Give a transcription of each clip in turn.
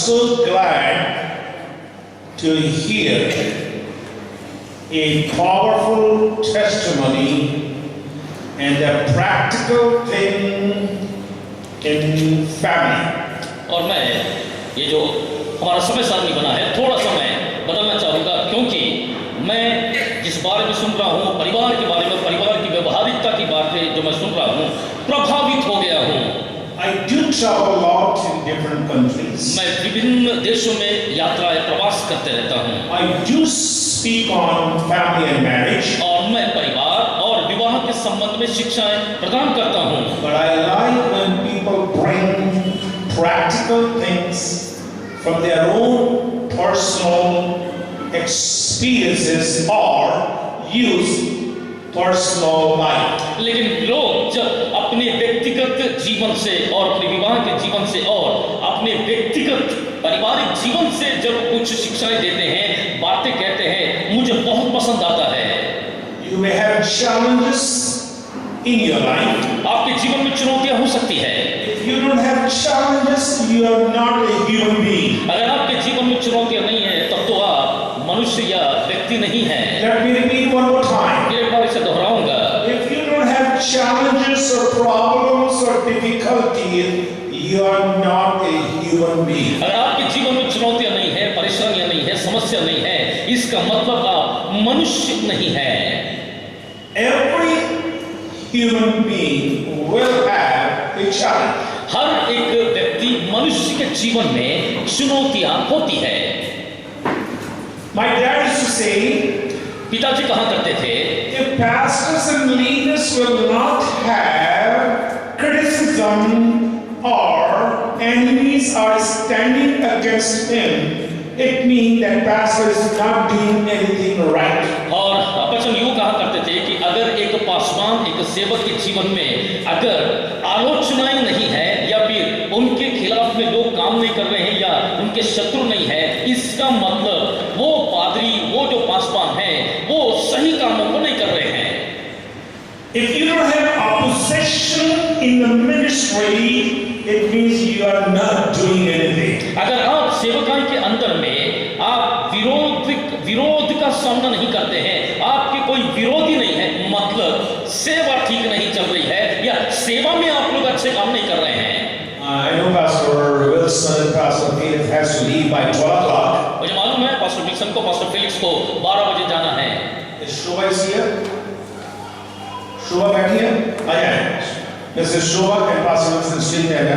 so glad to hear a powerful testimony and a practical thing in family. और मैं ये जो हमारा समय सारणी बना है थोड़ा समय बदलना चाहूँगा, क्योंकि मैं जिस बारे में सुन रहा हूँ परिवार के बारे में, परिवार की व्यवहारिकता की बातें जो मैं सुन रहा हूँ प्रभावित हो गया हूँ। I do travel a lot in different countries. मैं विभिन्न देशों में यात्रा या प्रवास करते रहता हूँ। I do speak on family and marriage. और मैं परिवार और विवाह के संबंध में शिक्षाएं प्रदान करता हूँ। But I like when people bring practical things from their own personal experiences or use personal life. लेकिन लोग जब अपने व्यक्तिगत जीवन से और अपने विवाह के जीवन से और अपने व्यक्तिगत पारिवारिक जीवन से जब कुछ शिक्षाएं देते हैं, बातें कहते हैं, मुझे बहुत पसंद आता है। You may have challenges in your life. आपके जीवन में चुनौतियां हो सकती है। If you don't have challenges, you are not a human being. अगर आपके जीवन में चुनौतियां नहीं है, तब तो आप मनुष्य या व्यक्ति नहीं है। Let me repeat one more time. एक बार इसे दोहराऊंगा। If you don't have challenges or problems or difficulties, you are not a human being. अगर आपके जीवन में चुनौतियां नहीं है, परेशानियां नहीं है, समस्या नहीं है, इसका मतलब आप मनुष्य नहीं है। Every human being will have a challenge. हर एक व्यक्ति मनुष्य के जीवन में चुनौतियां होती है। My dad used to say, पिताजी कहा करते थे, if pastors and leaders will not have criticism or enemies are standing against him, it means that pastor is not doing anything right. और वचन यूं कहा करते थे कि अगर एक पासवान, एक सेवक के जीवन में अगर आलोचनाएं नहीं है या फिर उनके खिलाफ में लोग काम नहीं कर रहे हैं या उनके शत्रु नहीं है, इसका मतलब वो पादरी, वो जो पासवान है, वो सही कामों को नहीं कर रहे हैं। If you don't have opposition in the ministry, it means you are not doing anything. अगर आप सेवकाई के अंदर में आप विरोध का सामना नहीं करते हैं, आपके कोई विरोधी नहीं है, मतलब सेवा ठीक नहीं चल रही है या सेवा में आप लोग अच्छे काम नहीं कर रहे हैं। I know Pastor Wilson and Pastor Felix has to leave by 12 o'clock. मुझे मालूम है पास्टर विल्सन को, पास्टर फेलिक्स को 12 बजे जाना है। Is Shobha is here? Shobha बैठी है? आ जाए। Mrs. Shobha and Pastor Wilson still there है।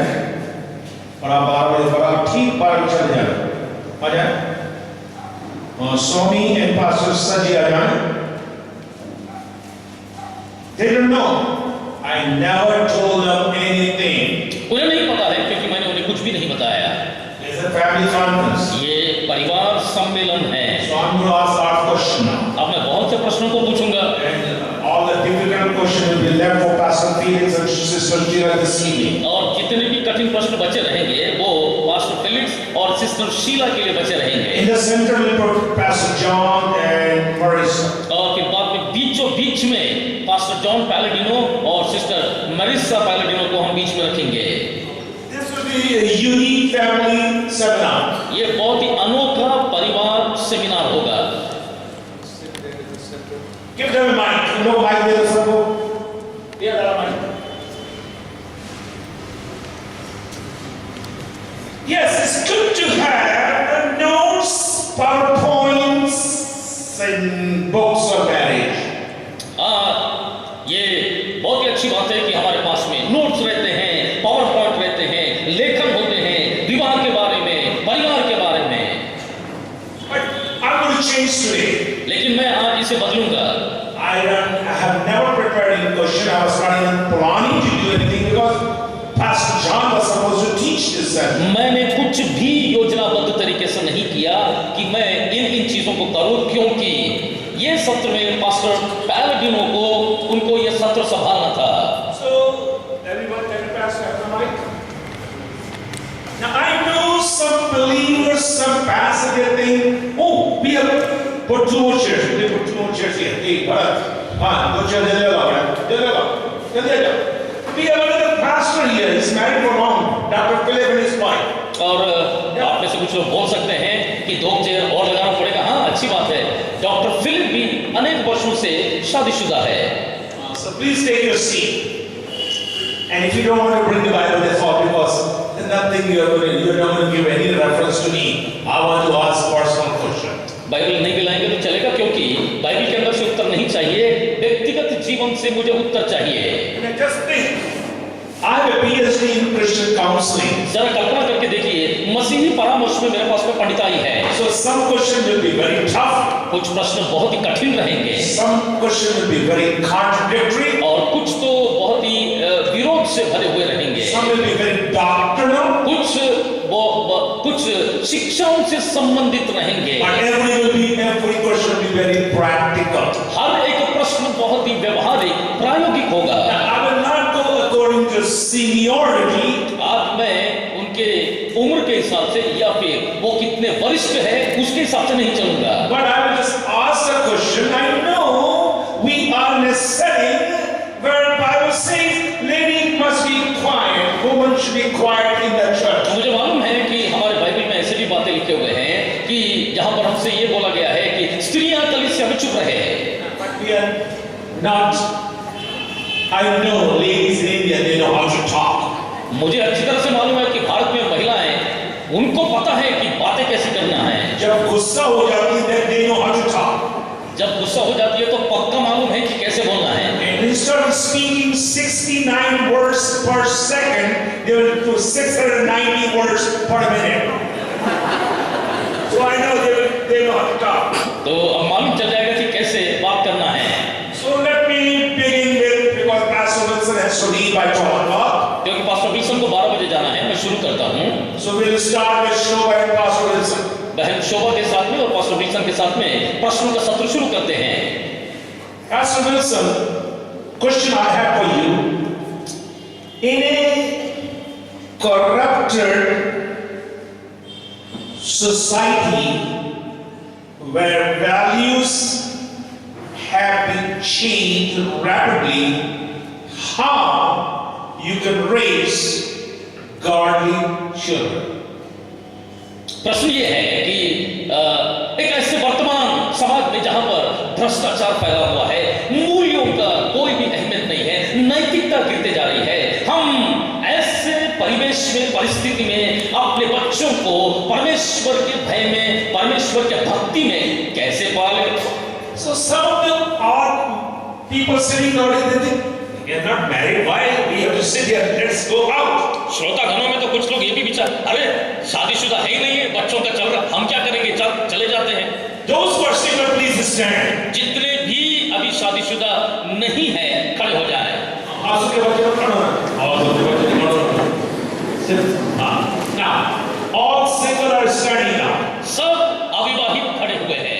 और आप 12 बजे पर ठीक 12 बजे चले जाना। आ जाए। Swami and Pastor Saji आ जाए। They don't know. I never told them anything. उन्हें नहीं पता है क्योंकि मैंने उन्हें कुछ भी नहीं बताया। It's a family conference. ये परिवार सम्मेलन है। So I'm going to ask our question now. अब मैं बहुत से प्रश्नों को पूछूंगा। And all the difficult questions will be left for Pastor Felix and Sister Sheila this evening. और जितने भी कठिन प्रश्न बचे रहेंगे वो पास्टर फेलिक्स और सिस्टर शीला के लिए बचे रहेंगे। In the center will put Pastor John and Marissa. और फिर बाद में बीचों बीच में पास्टर जॉन पैलेडिनो और सिस्टर मरिसा पैलेडिनो को हम बीच में रखेंगे। This will be a unique family seminar. ये बहुत ही अनोखा परिवार सेमिनार होगा। Give them a mic. You know mic there सबको? Yeah, there are mic. Yes, it's good to have notes, PowerPoints, and books on marriage. ये बहुत ही अच्छी बात है कि हमारे पास में नोट्स रहते हैं, पावर पॉइंट रहते हैं, लेखन होते हैं विवाह के बारे में, परिवार के बारे में। But I'm going to change today. लेकिन मैं आज इसे बदलूंगा। I have never prepared any question. I was not even planning to do anything because Pastor John was supposed to teach this sermon. मैंने कुछ भी योजनाबद्ध तरीके से नहीं किया कि मैं इन चीजों को करूं, क्योंकि ये सत्र में पास्टर पैलेडिनो को उनको ये सत्र संभालना था। So everyone can pass the mic. Now I know some believers, some pastors they think, oh, we have put 2 more chairs. They put 2 more chairs here. Hey, go chair there. We have another pastor here. He's married for long. Dr. Philip and his wife. और आप में से से कुछ लोग बोल सकते हैं कि 2 चेयर और लगाना पड़ेगा। हाँ, अच्छी बात है। डॉक्टर फिलिप भी अनेक वर्षों से शादीशुदा है। So please take your seat. And if you don't want to bring the Bible, that's all, because there's nothing you're not going to give any reference to me. I want to ask personal question. Bible नहीं मिलाएंगे तो चलेगा, क्योंकि Bible के अंदर से उत्तर नहीं चाहिए, व्यक्तिगत जीवन से मुझे उत्तर चाहिए। And just think, I have a PhD in Christian counseling. जरा कल्पना करके देखिए, मसीही परामर्श में मेरे पास में पंडिताई है। So some question will be very tough. कुछ प्रश्न बहुत ही कठिन रहेंगे, Some question will be very contradictory. और कुछ तो बहुत ही विरोध से भरे हुए रहेंगे। Some will be very doctrinal. कुछ शिक्षाओं से संबंधित रहेंगे। But every question will be very practical. हर एक प्रश्न बहुत ही व्यवहारिक, प्रायोगिक होगा। I will not go according to seniority. आज मैं उनके उम्र के हिसाब से या फिर वो कितने वरिष्ठ है उसके हिसाब से नहीं चलूंगा। But I will just ask a question. I know we are in a setting where Bible says lady must be quiet, woman should be quiet in the church. मुझे मालूम है कि हमारे बाइबल में ऐसे भी बातें लिखे हुए हैं कि जहां पर हमसे ये बोला गया है कि स्त्रियां कलीसिया में चुप रहे। But we are not. I know ladies in India, they know how to talk. मुझे अच्छी तरह से मालूम है कि भारत में महिलाएं, उनको पता है कि बातें कैसे करना है। जब गुस्सा हो जाती है, they know how to talk. जब गुस्सा हो जाती है तो पक्का मालूम है कि कैसे बोलना है। And instead of speaking 69 words per second, they will do 690 words per minute. So I know they know how to talk. तो अब मालूम चल जाएगा कि कैसे बात करना है। So let me begin with, because Pastor Wilson has to leave by 12 o'clock. क्योंकि पास्टर विल्सन को 12 बजे जाना है, मैं शुरू करता हूँ। So we'll start with Shobha and Pastor Wilson. बहन शोभा के साथ में और पास्टर विल्सन के साथ में प्रश्नों का सत्र शुरू करते हैं। Pastor Wilson, question I have for you. In a corrupted society where values have been changed rapidly, how you can raise godly children? प्रश्न ये है कि एक ऐसे वर्तमान समाज में जहां पर भ्रष्टाचार फैला हुआ है, मूल्यों का कोई भी अहमियत नहीं है, नैतिकता गिरते जा रही है, हम ऐसे परिवेश में, परिस्थिति में अपने बच्चों को परमेश्वर के भय में, परमेश्वर के भक्ति में कैसे पालें? So some of them are people sitting nowadays, they think we are not married, why we have to sit here, let's go out. श्रोता घरों में तो कुछ लोग ये भी विचार, अरे शादीशुदा है ही नहीं है, बच्चों का चल रहा, हम क्या करेंगे, चले जाते हैं। Those who are single, please stand. जितने भी अभी शादीशुदा नहीं है, खड़े हो जाए। आंसू के बच्चे खड़े होना, आंसू के बच्चे खड़े होना। सिर्फ now all single are standing now. सब अविवाहित खड़े हुए हैं।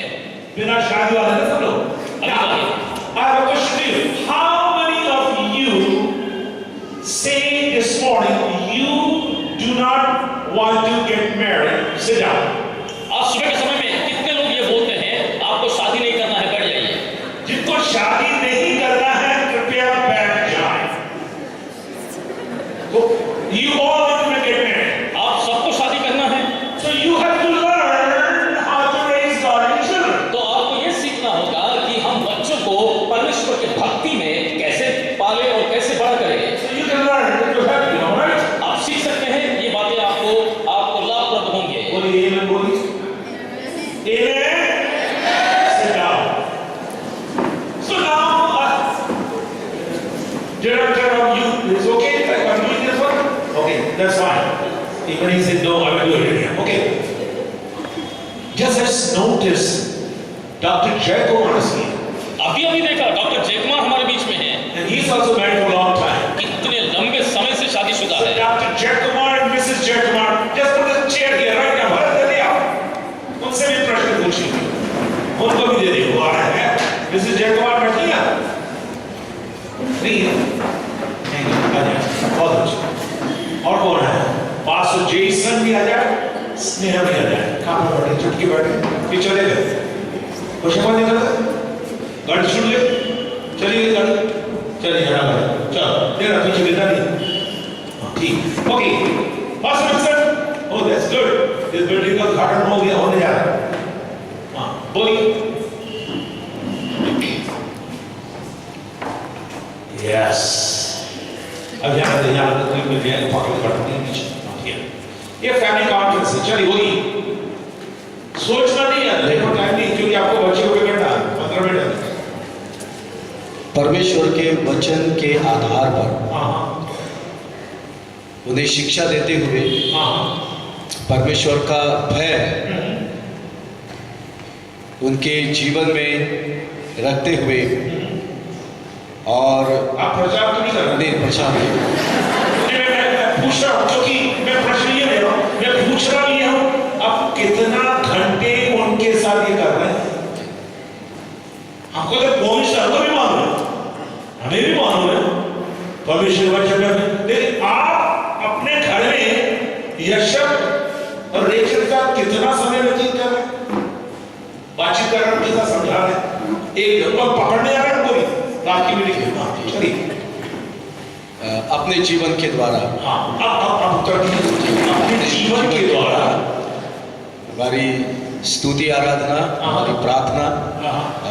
बिना शादी वाले हैं सब लोग। अविवाहित। I have a question to you. How many of you say this morning you do not want to get married? Sit down. आज सुबह के समय में कितने लोग ये बोलते हैं आपको शादी नहीं करना है, बैठ जाइए। जिनको शादी नहीं करना है कृपया बैठ जाएं। You all want to get married. आप सबको शादी करना है, So you have to learn how to raise godly children. तो आपको ये सीखना होगा कि हम बच्चों को परमेश्वर के भक्ति में कैसे पाले और कैसे बड़ा करें। So you can learn it will help you, right? आप सीख सकते हैं, ये बातें आपको लाभप्रद होंगे। बोलिए आमेन, बोलिए आमेन। Sit down. So now, director of youth is okay if I'm doing this one? Okay, that's fine. Even he said no, I will do it again. Okay. Just let's notice Dr. Jacob is here. अभी देखा doctor Jaikumar हमारे बीच में हैं, And he's also married for a long time. कितने लंबे समय से शादीशुदा So है। Dr. Jacob and Mrs. Jacob, just put a chair here right now. Bharat दे दिया। उनसे भी प्रश्न पूछिए। उनको भी दे दे, वो आ रहा है। Mrs. Jacob बैठी है? नहीं है। नहीं, आ जाए। बहुत अच्छा। और कौन है? पास्टर जेसन भी आ जाए, स्नेहा भी आ जाए। कहाँ पर बैठे? चुटकी बैठे? कि चले गए? कुछ कौन निकल गए? गाड़ी छूट गई? चली गई गाड़ी? चलिए यहाँ गाड़ी। चलो, देखना पीछे गिरना नहीं। ठीक। Okay. Pastor Wilson. Oh, that's good. इस बिल्डिंग का उद्घाटन हो गया, होने जा रहा है। हाँ बोलिए। यस, अब यहाँ कोई मिल गया पकड़ पड़ती है नीचे। ये फैमिली कॉन्फ्रेंस है, चलिए बोलिए। सोचना नहीं है, देखो टाइम नहीं, क्योंकि आपको बच्चे को करना 15 मिनट। परमेश्वर के वचन के आधार पर हाँ उन्हें शिक्षा देते हुए हाँ परमेश्वर का भय उनके जीवन में रखते हुए और आप प्रचार तो नहीं कर रहे? उन्हें प्रचार मैं पूछ रहा हूँ, क्योंकि मैं प्रश्न ये ले रहा हूँ, मैं पूछ रहा भी हूँ, आप कितना घंटे उनके साथ ये कर रहे हैं? हमको तो पहुंच हमको भी मालूम है, हमें भी मालूम है परमेश्वर वचन में, लेकिन आप अपने घर में यशब और रेचल का कितना समय व्यतीत कर रहे हैं? बातचीत कर रहे हैं, कितना समझा रहे हैं? एक जगह पकड़ने आ रहे हैं कोई रात की मीटिंग। चलिए अपने जीवन के द्वारा आप उत्तर दीजिए। अपने जीवन के द्वारा हमारी स्तुति आराधना, हमारी प्रार्थना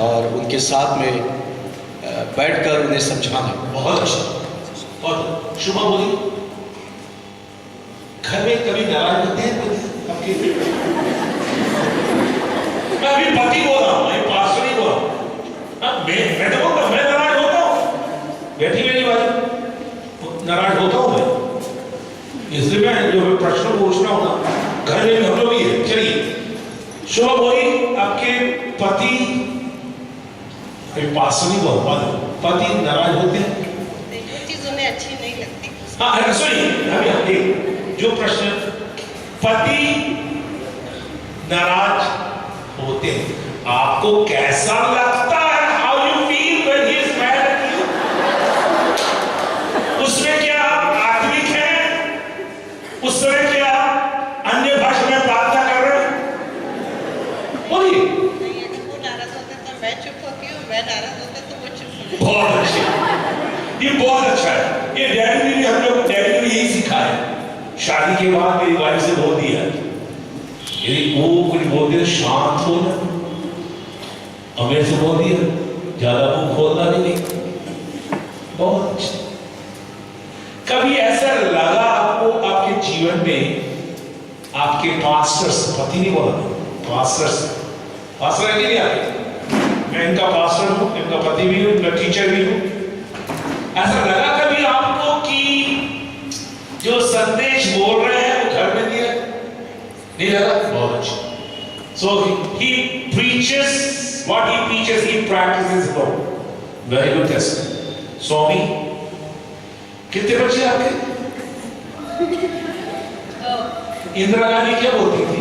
और उनके साथ में बैठकर उन्हें समझाना। बहुत अच्छा, बहुत शुभ बोली। घर में कभी नाराज होते हैं आपके? मैं अभी पति बोल रहा हूँ, मैं पास्टर नहीं बोल रहा हूँ। मैं तो बोलता हूँ, मैं नाराज होता हूँ, बैठी मेरी बात नाराज होता हूँ मैं, इसलिए मैं जो प्रश्न पूछना हूँ ना, घर में हम लोग ही है। चलिए शुभ बोली। आपके पति, पास्टर नहीं बोल पाते, पति नाराज होते हैं? जो चीज उन्हें अच्छी नहीं लगती। हाँ सुनिए, अभी एक जो प्रश्न, पति नाराज होते हैं, आपको कैसा लगता है? How you feel when he is mad at you? उसमें क्या आप आत्मिक हैं? उस समय क्या अन्य भाषा में प्रार्थना कर रहे हैं? बोलिए। नहीं, अगर वो नाराज होते तो मैं चुप होती हूँ, मैं नाराज होते तो वो चुप होती। बहुत अच्छे, ये बहुत अच्छा है। ये डैडी ने भी, हम लोग डैडी ने यही सीखा है। शादी के बाद मेरी वाइफ से बोल दिया, यदि वो कुछ बोलते तो शांत हो ना, और मेरे से बोल दिया ज्यादा मुंह खोलना नहीं। बहुत अच्छा। कभी ऐसा लगा आपको आपके जीवन में, आपके पास्टर्स, पति नहीं बोला, पास्टर्स, पास्टर है नहीं आपके? मैं इनका पास्टर हूँ, इनका पति भी हूँ, इनका टीचर भी हूँ। ऐसा लगा कभी आपको कि जो संदेश बोल रहे हैं वो घर में दिया? नहीं लगा? बहुत अच्छा। So he preaches what he preaches, he practices God. Very good testament. स्वामी, कितने बच्चे आपके? इंदिरा गांधी क्या बोलती थी?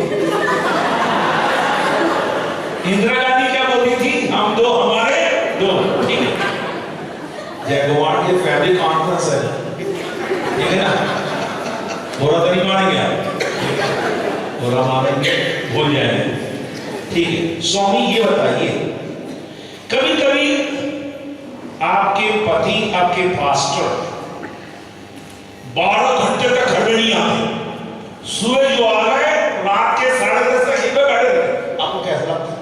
इंदिरा गांधी क्या बोलती थी? हम दो, हमारे दो। ठीक है, जयकुमार के फैमिली कॉन्फ्रेंस है, ठीक है ना? बुरा तो नहीं मानेंगे आप? बुरा मानेंगे, भूल जाएंगे। ठीक है, स्वामी ये बताइए, कभी कभी आपके पति, आपके पास्टर 12 घंटे तक घर में नहीं आते, सुबह जो आ गए रात के 10:30 तक यहीं पे बैठे रहे, आपको कैसा लगता है?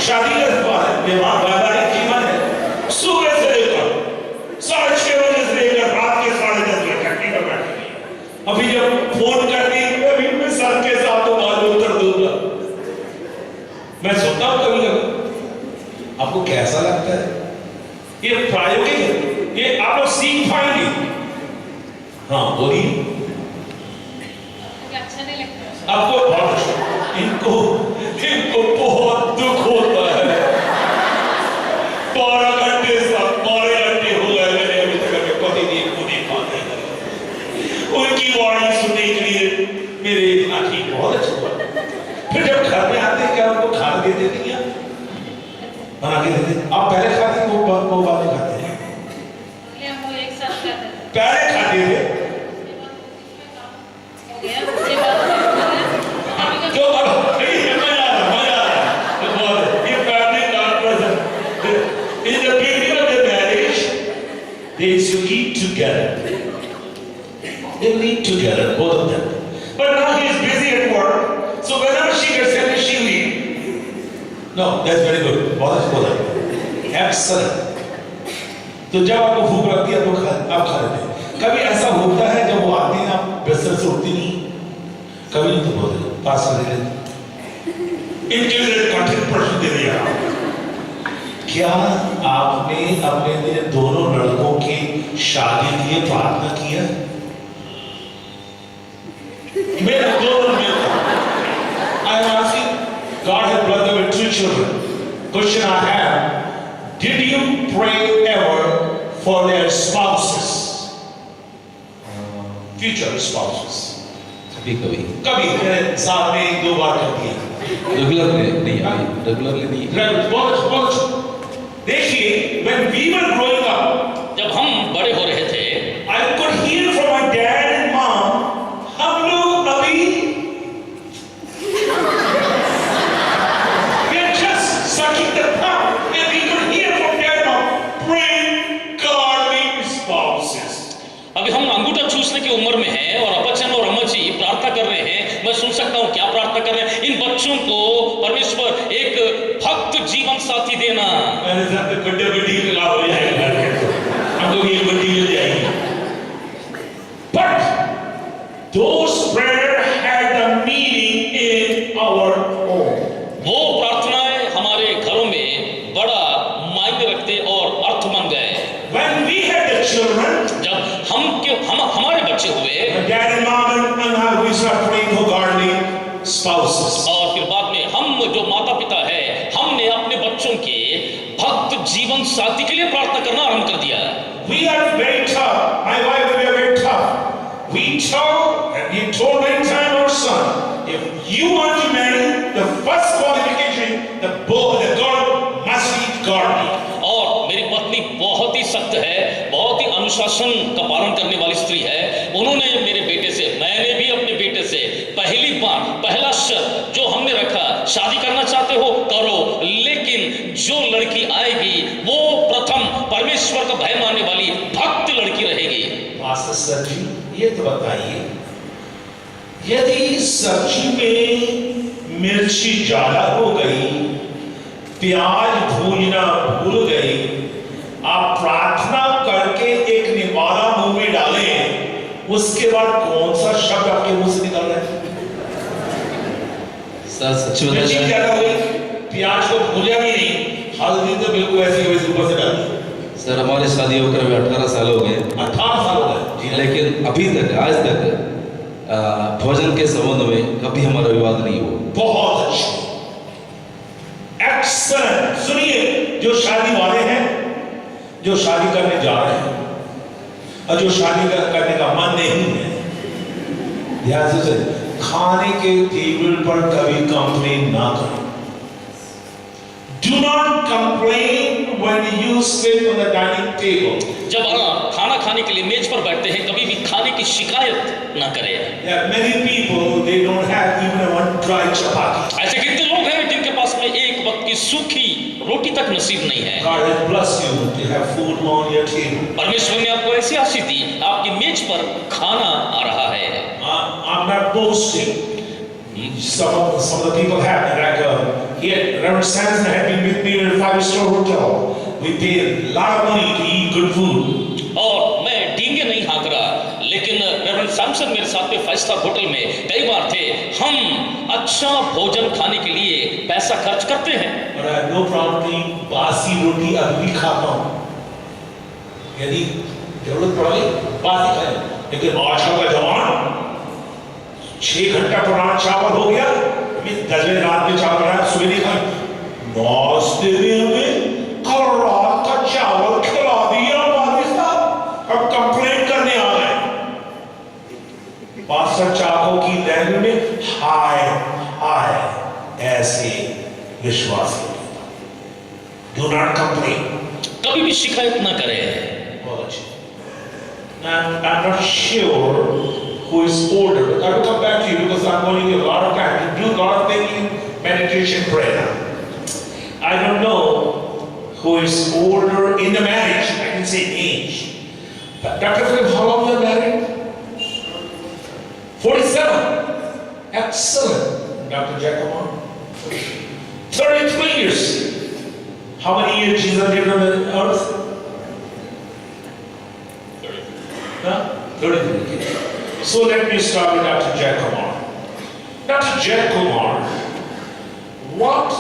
शादी के बाद वैवाहिक जीवन है, सुबह से लेकर 6:30 बजे से लेकर रात के 10:30 बजे तक यहीं पे बैठे। अभी जब फोन करती अभी मैं सर के साथ बात उत्तर दूंगा, मैं सोचता हूं कभी कभी, आपको कैसा लगता है? ये प्रायोगिक है, ये आप लोग सीख पाएंगे। हाँ बोलिए। अच्छा नहीं लगता आपको? इनको इनको बहुत दुख होता है। 12 घंटे हो गए मैंने अभी तक अपने पति देव को देखा नहीं। उनकी वाणी सुनने के लिए मेरे आंखें बहुत अच्छा हुआ। फिर जब घर में आते क्या उनको खाना दे देती हैं? बना के देते? आप पहले खाते वो बाद में खाते हैं? हम एक साथ खाते थे, पहले खाते थे हो गया उसके बाद जो मजा आ रहा है। ये family conference in the beginning of the marriage they used to eat together. They will together, both of them. But now he is busy at work, so whenever she gets ready, she leaves. No, that's very good. बहुत अच्छा बोला. Excellent. तो जब आपको भूख लगती है तो आप खा लेते हैं. कभी ऐसा होता है जब वो आते हैं आप बिस्तर से उठती नहीं, कभी नहीं तो बोलते पास ले लेते. इनके लिए कठिन प्रश्न दे दिया. क्या आपने अपने दोनों लड़कों की शादी के लिए प्रार्थना किया? मेरे दोनों में I am asking, God has blessed them with 2 children. Question I have, did you pray ever for their spouses? Future spouses. कभी कभी कभी मैंने साल में 1-2 बार कर दिया. रेगुलरली नहीं. बहुत देखिए, when we were growing up, जब हम बड़े हो रहे थे, I could hear from my dad and mom, हम लोग अभी we are just sucking the thumb, and we could hear from dad and mom, pray godly spouses. अभी हम अंगूठा चूसने की उम्र में हैं और अब्बाचन और अम्मा जी प्रार्थना कर रहे हैं. मैं सुन सकता हूँ क्या प्रार्थना कर रहे हैं. इन बच्चों को परमेश्वर एक भक्त जीवन साथी देना. मैंने साथ में गड्ढे का हो जाएगा, हम लोग ये गड्ढी मिल जाएगी. But those prayers had the meaning in our home. वो प्रार्थनाएं हमारे घरों में बड़ा मायने रखते और अर्थ बन गए. When we had the children, जब हमारे बच्चे हुए, my dad and mom and I, we started praying for godly spouses. और फिर बाद में हम जो माता पिता है, हमने अपने बच्चों के भक्त जीवन साथी के लिए प्रार्थना करना आरंभ कर दिया. We are very tough. My wife, we are very tough. We told many times our son, if you want to marry, the first qualification, the girl must be godly. और मेरी पत्नी बहुत ही सख्त है, बहुत ही अनुशासन का पालन करने वाली स्त्री है. उन्होंने मेरे बेटे से, मैंने भी अपने बेटे से पहला शर्त जो हमने रखा, शादी करना चाहते हो करो, लेकिन जो लड़की आएगी वो प्रथम परमेश्वर का भय मानने वाली भक्त लड़की रहेगी. मास्टर सर जी, ये तो बताइए, यदि सब्जी में मिर्ची ज्यादा हो गई, प्याज भूनना भूल गई, आप प्रार्थना करके एक निवाला मुंह में डालें, उसके बाद कौन सा शब्द आपके मुंह से निकल रहा है? सर सच मिर्ची बताएं, ज्यादा हो गई, प्याज को भूला भी नहीं, हल्दी तो बिल्कुल ऐसी वैसी ऊपर से डाल दी. सर हमारी शादी होकर अभी 18 साल हो गए. 18 साल हो गए, लेकिन अभी तक आज तक भोजन के संबंध में कभी हमारा विवाद नहीं हुआ. बहुत अच्छा, एक्सेलेंट. सुनिए, जो शादी वाले हैं, जो शादी करने जा रहे हैं और जो शादी करने का मन नहीं है, ध्यान से सुनिए, खाने के टेबल पर कभी कंप्लेन ना करें. Do not complain when you sit on the dining table. जब आप खाना खाने के लिए मेज पर बैठते हैं, कभी भी खाने की शिकायत ना करें. There are many people, they don't have even one dry chapati. ऐसे कितने लोग हैं जिनके पास में एक वक्त की सूखी रोटी तक नसीब नहीं है. God has blessed you to have food on your table. परमेश्वर ने आपको ऐसी आशीष दी, आपकी मेज पर खाना आ रहा है. I'm not boasting. Some of the people have, like Reverend Samson had been with me in a 5-star hotel. We paid a lot of money to eat good food. और मैं डींगे नहीं हाँक रहा, लेकिन रेवरेंड सैमसन मेरे साथ में 5 स्टार होटल में कई बार थे. हम अच्छा भोजन खाने के लिए पैसा खर्च करते हैं. But I have no problem to eat बासी रोटी अभी भी खाता हूँ. यदि जरूरत पड़े बासी खाएं, लेकिन आजकल का जमाना 6 घंटा पुराना चावल हो गया, 10 बजे रात में चावल बनाया, सुबह नहीं खाए. नाश्ते में हमें कल रात का चावल खिला दिया वाली साहब, अब कंप्लेंट करने आ गए. पास्टर चाको की लैंग्वेज में हाय हाय ऐसे विश्वास करें. Do not complain. कभी भी शिकायत ना करें. बहुत अच्छे. I'm not sure who is older. I will come back to you because I'm going to give a lot of time to do a lot of thinking, meditation, prayer. I don't know who is older in the marriage. I can say age. But Dr. Philip, how long you are married? 47. Excellent. Dr. Giacomo. 33 years. How many years Jesus lived on the earth? 33. So let me start with Dr. Giacomo. Dr. Giacomo, what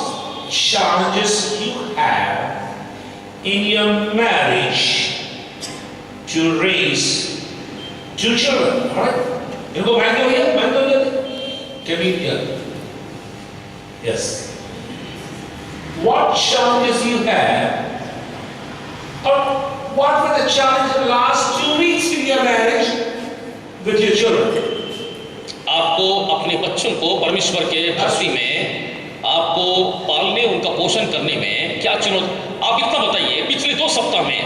challenges you have in your marriage to raise two children? All right? इनको bank हो गया? Can we hear? Yes. What challenges you have, or what were the challenges in the last 2 weeks in your marriage with your children? आपको अपने बच्चों को परमेश्वर के धरती में आपको पालने, उनका पोषण करने में क्या चुनौती, आप इतना बताइए पिछले 2 सप्ताह में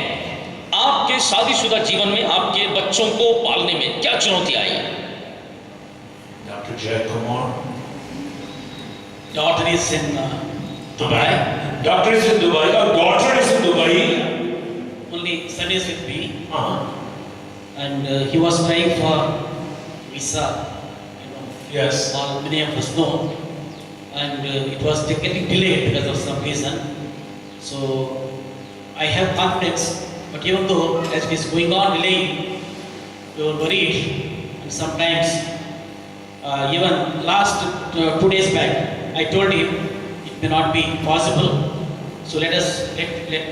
आपके शादीशुदा जीवन में आपके बच्चों को पालने में क्या चुनौती आई? Dr. Giacomo. Daughter is in Dubai. Doctor is in Dubai. Or daughter is in Dubai. only studies with me, Uh-huh. and he was trying for visa. Yes. All many of us know, and it was getting delayed because of some reason. So I have confidence, but even though as it is going on delaying, we were worried, and sometimes even last 2 days back, I told him it may not be possible. So let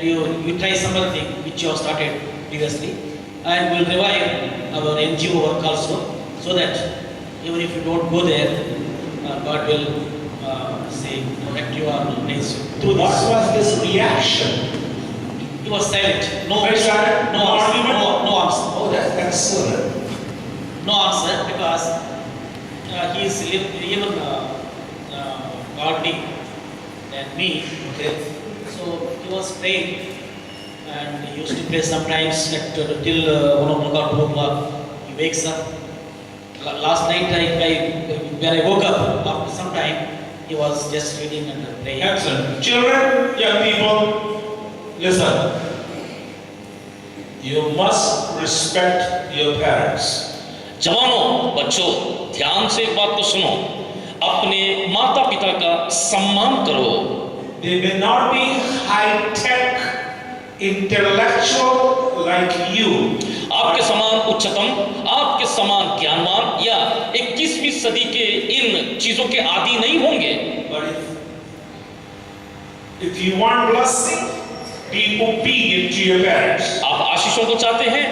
you try some other thing which you have started previously, and we'll revive our NGO work also, so that even if you don't go there, God will say protect you or raise you through What this. was his reaction? He was silent. No, Very silent? no No answer. argument? No answer. Oh, that's excellent. No answer, because he is even godly than me. Okay. So he was praying, and he used to pray sometimes till 1 o'clock, 2 o'clock. He wakes up. Last night, when I woke up after some time, he was just reading and praying. Excellent. Children, young people, listen. You must respect your parents. जवानों, बच्चों, ध्यान से एक बात को सुनो, अपने माता पिता का सम्मान करो। They may not be high-tech, intellectual like you. आपके समान उच्चतम, आपके समान ज्ञानवान या 21वीं सदी के इन चीजों के आदी नहीं होंगे। But if you want blessing, be obedient to your parents. आप आशीषों को चाहते हैं,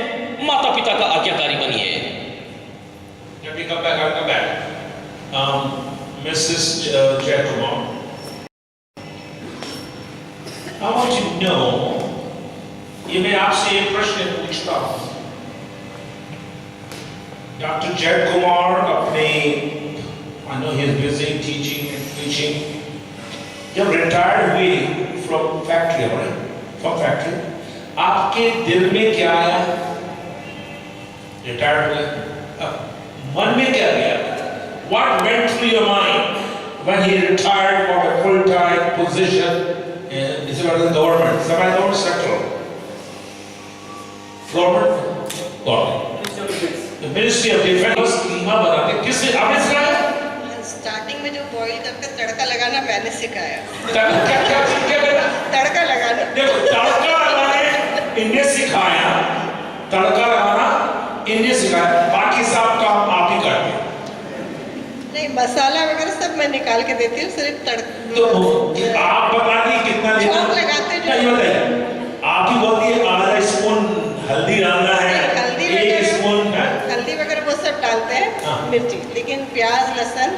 माता पिता का आज्ञाकारी बनिए। Let me come back. I'll come back. Mrs. Giacomo, I want to know. ये मैं आपसे एक प्रश्न पूछता हूँ। Dr. Giacomo अपने, I know he is busy teaching and preaching. जब retired हुए from factory, right? From factory, आपके दिल में क्या आया? Retired हुए, मन में क्या गया? What went through your mind when he retired from a full-time position in the government, semi-government sector? Government. The Ministry of Defense कीमा बनाते किसने आपने सिखाया? स्टार्टिंग में जो बॉईल करके तड़का लगाना मैंने सिखाया। क्या करना? तड़का लगाना। देखो तड़का लगाने इन्हें सिखाया, तड़का लगाना इन्हें सिखाया, बाकी सब काम आप ही करते हैं। नहीं, मसाला वगैरह सब मैं निकाल के देती हूँ, सिर्फ तो आप बता दी कितना लेना? छौंक लगाते जो। नहीं बताइए, आप ही बोलती है आधा स्पून हल्दी डालना है, हल्दी 1 वगैरह, स्पून है, हल्दी वगैरह वो सब डालते हैं, हाँ। मिर्ची, लेकिन प्याज, लहसुन,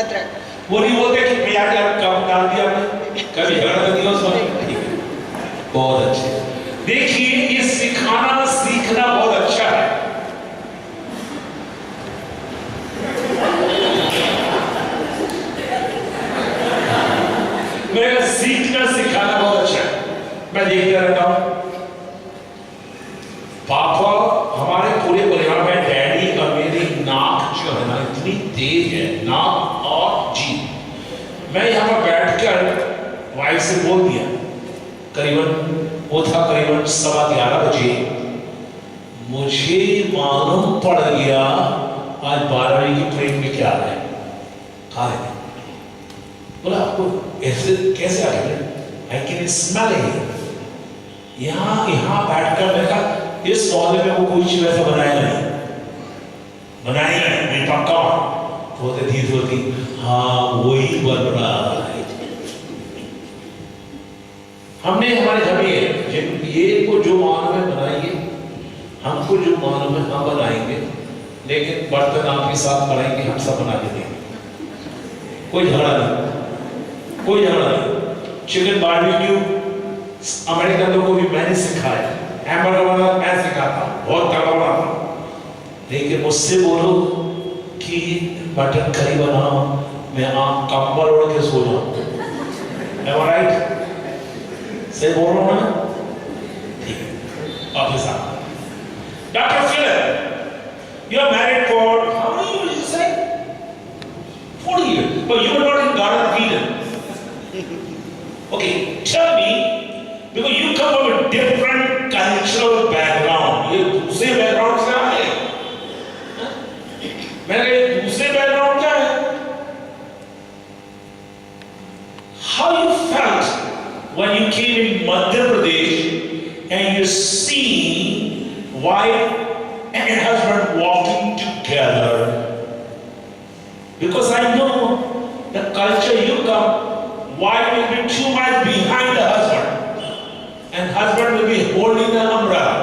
अदरक। वो नहीं बोलते कि प्याज आप कम डाल दिया आपने, कभी गलत दिया उसमें। बहुत अच्छे। देखिए ये सिखाना सीखना बहुत अच्छा है। मेरा सीखना सिखाना बहुत अच्छा है। मैं देखता रहता हूँ पापा हमारे पूरे परिवार में डैडी और मेरी नाक जो है ना इतनी तेज है, नाक और जीभ। मैं यहाँ पर बैठकर वाइफ से बोल दिया, करीबन 11:15 बजे, मुझे मालूम पड़ गया आज 12वीं की ट्रेन में क्या है, खा रहे थे। बोला आपको ऐसे कैसे आ गया? I can smell it. यहाँ बैठकर मैं कहा इस मोहल्ले में वो कोई चीज ऐसा बनाया नहीं, मैं पक्का होते धीरे होती, हाँ वही बन रहा है। हमने हमारे घर में ये को जो मालूम है बनाइए, हमको जो मालूम है हम बनाएंगे, लेकिन बर्तन आपके साथ बनाएंगे, हम सब बना के देंगे, कोई झगड़ा नहीं, कोई झगड़ा नहीं। चिकन बारबेक्यू अमेरिकन लोगों को भी मैंने सिखाया, हैमबर्गर वाला मैं सिखाता, बहुत तगड़ा बनाता। लेकिन मुझसे बोलो कि मटन करी बनाओ, मैं कंबल ओढ़ के सो जाऊं, am I right? सही बोल रहा हूं ना? ठीक है, ऑफिस आ। Doctor Philip, you are married for how many years? You say 40 years, but you are not in Garden of Eden. Okay, tell me, because you come from a different cultural background, ये दूसरे background से आए, मैंने कहा दूसरे background क्या है? How you felt when you came in Madhya Pradesh and you see wife and husband walking together? Because I know the culture you come, wife will be too much behind the husband, and husband will be holding the umbrella.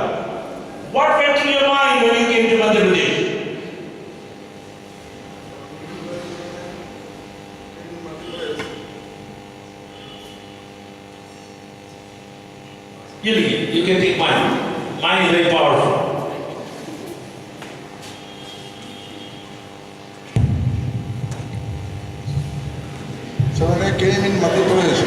What went through your mind when you came to Madhya Pradesh? You can take mine. Mine is very powerful. So when I came in Madhya Pradesh,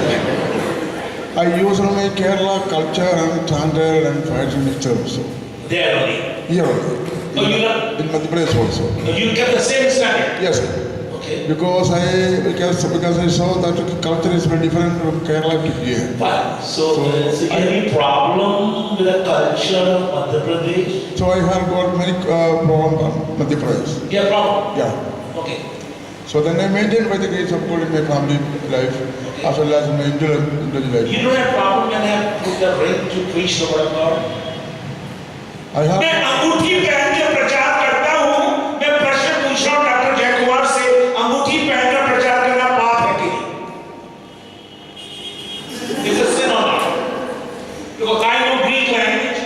I used my Kerala culture and standard and fashion mixture also. There only. Here only. Oh, you not? In Madhya Pradesh also. You kept the same standard? Yes, sir. Okay. Because I saw that culture is very different from Kerala to here. Fine. So any problem with the culture of Madhya Pradesh? So I have got many problems on Madhya Pradesh. Yeah, problem? Yeah. Okay. So then I maintained by the grace of God in my family life as well as in my individual life. You don't have problem when I have put the ring to preach the word of God? I have. मैं अंगूठी पहन के प्रचार करता हूँ, मैं प्रश्न पूछ रहा हूँ डॉक्टर जयकुमार से, अंगूठी पहनकर प्रचार करना पाप है कि नहीं? Is it sin or not? Because I know Greek language,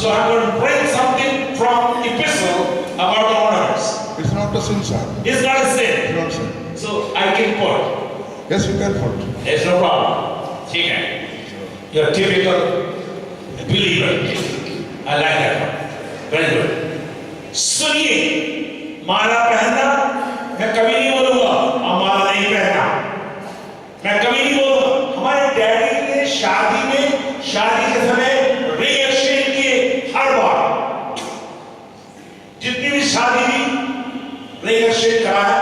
so I'm going to bring something from epistle about the ornaments. It's not a sin, sir. It's not a sin. It's not sin. So I can put. Yes, you can put. There's no problem. ठीक है. You're a typical believer. I like that one. Very good. सुनिए, माला पहनना मैं कभी नहीं बोलूँगा, और माला नहीं पहनना मैं कभी नहीं बोलूँगा। हमारे डैडी ने शादी के समय रिंग एक्सचेंज किए हर बार, जितनी भी शादी थी रिंग एक्सचेंज कराया,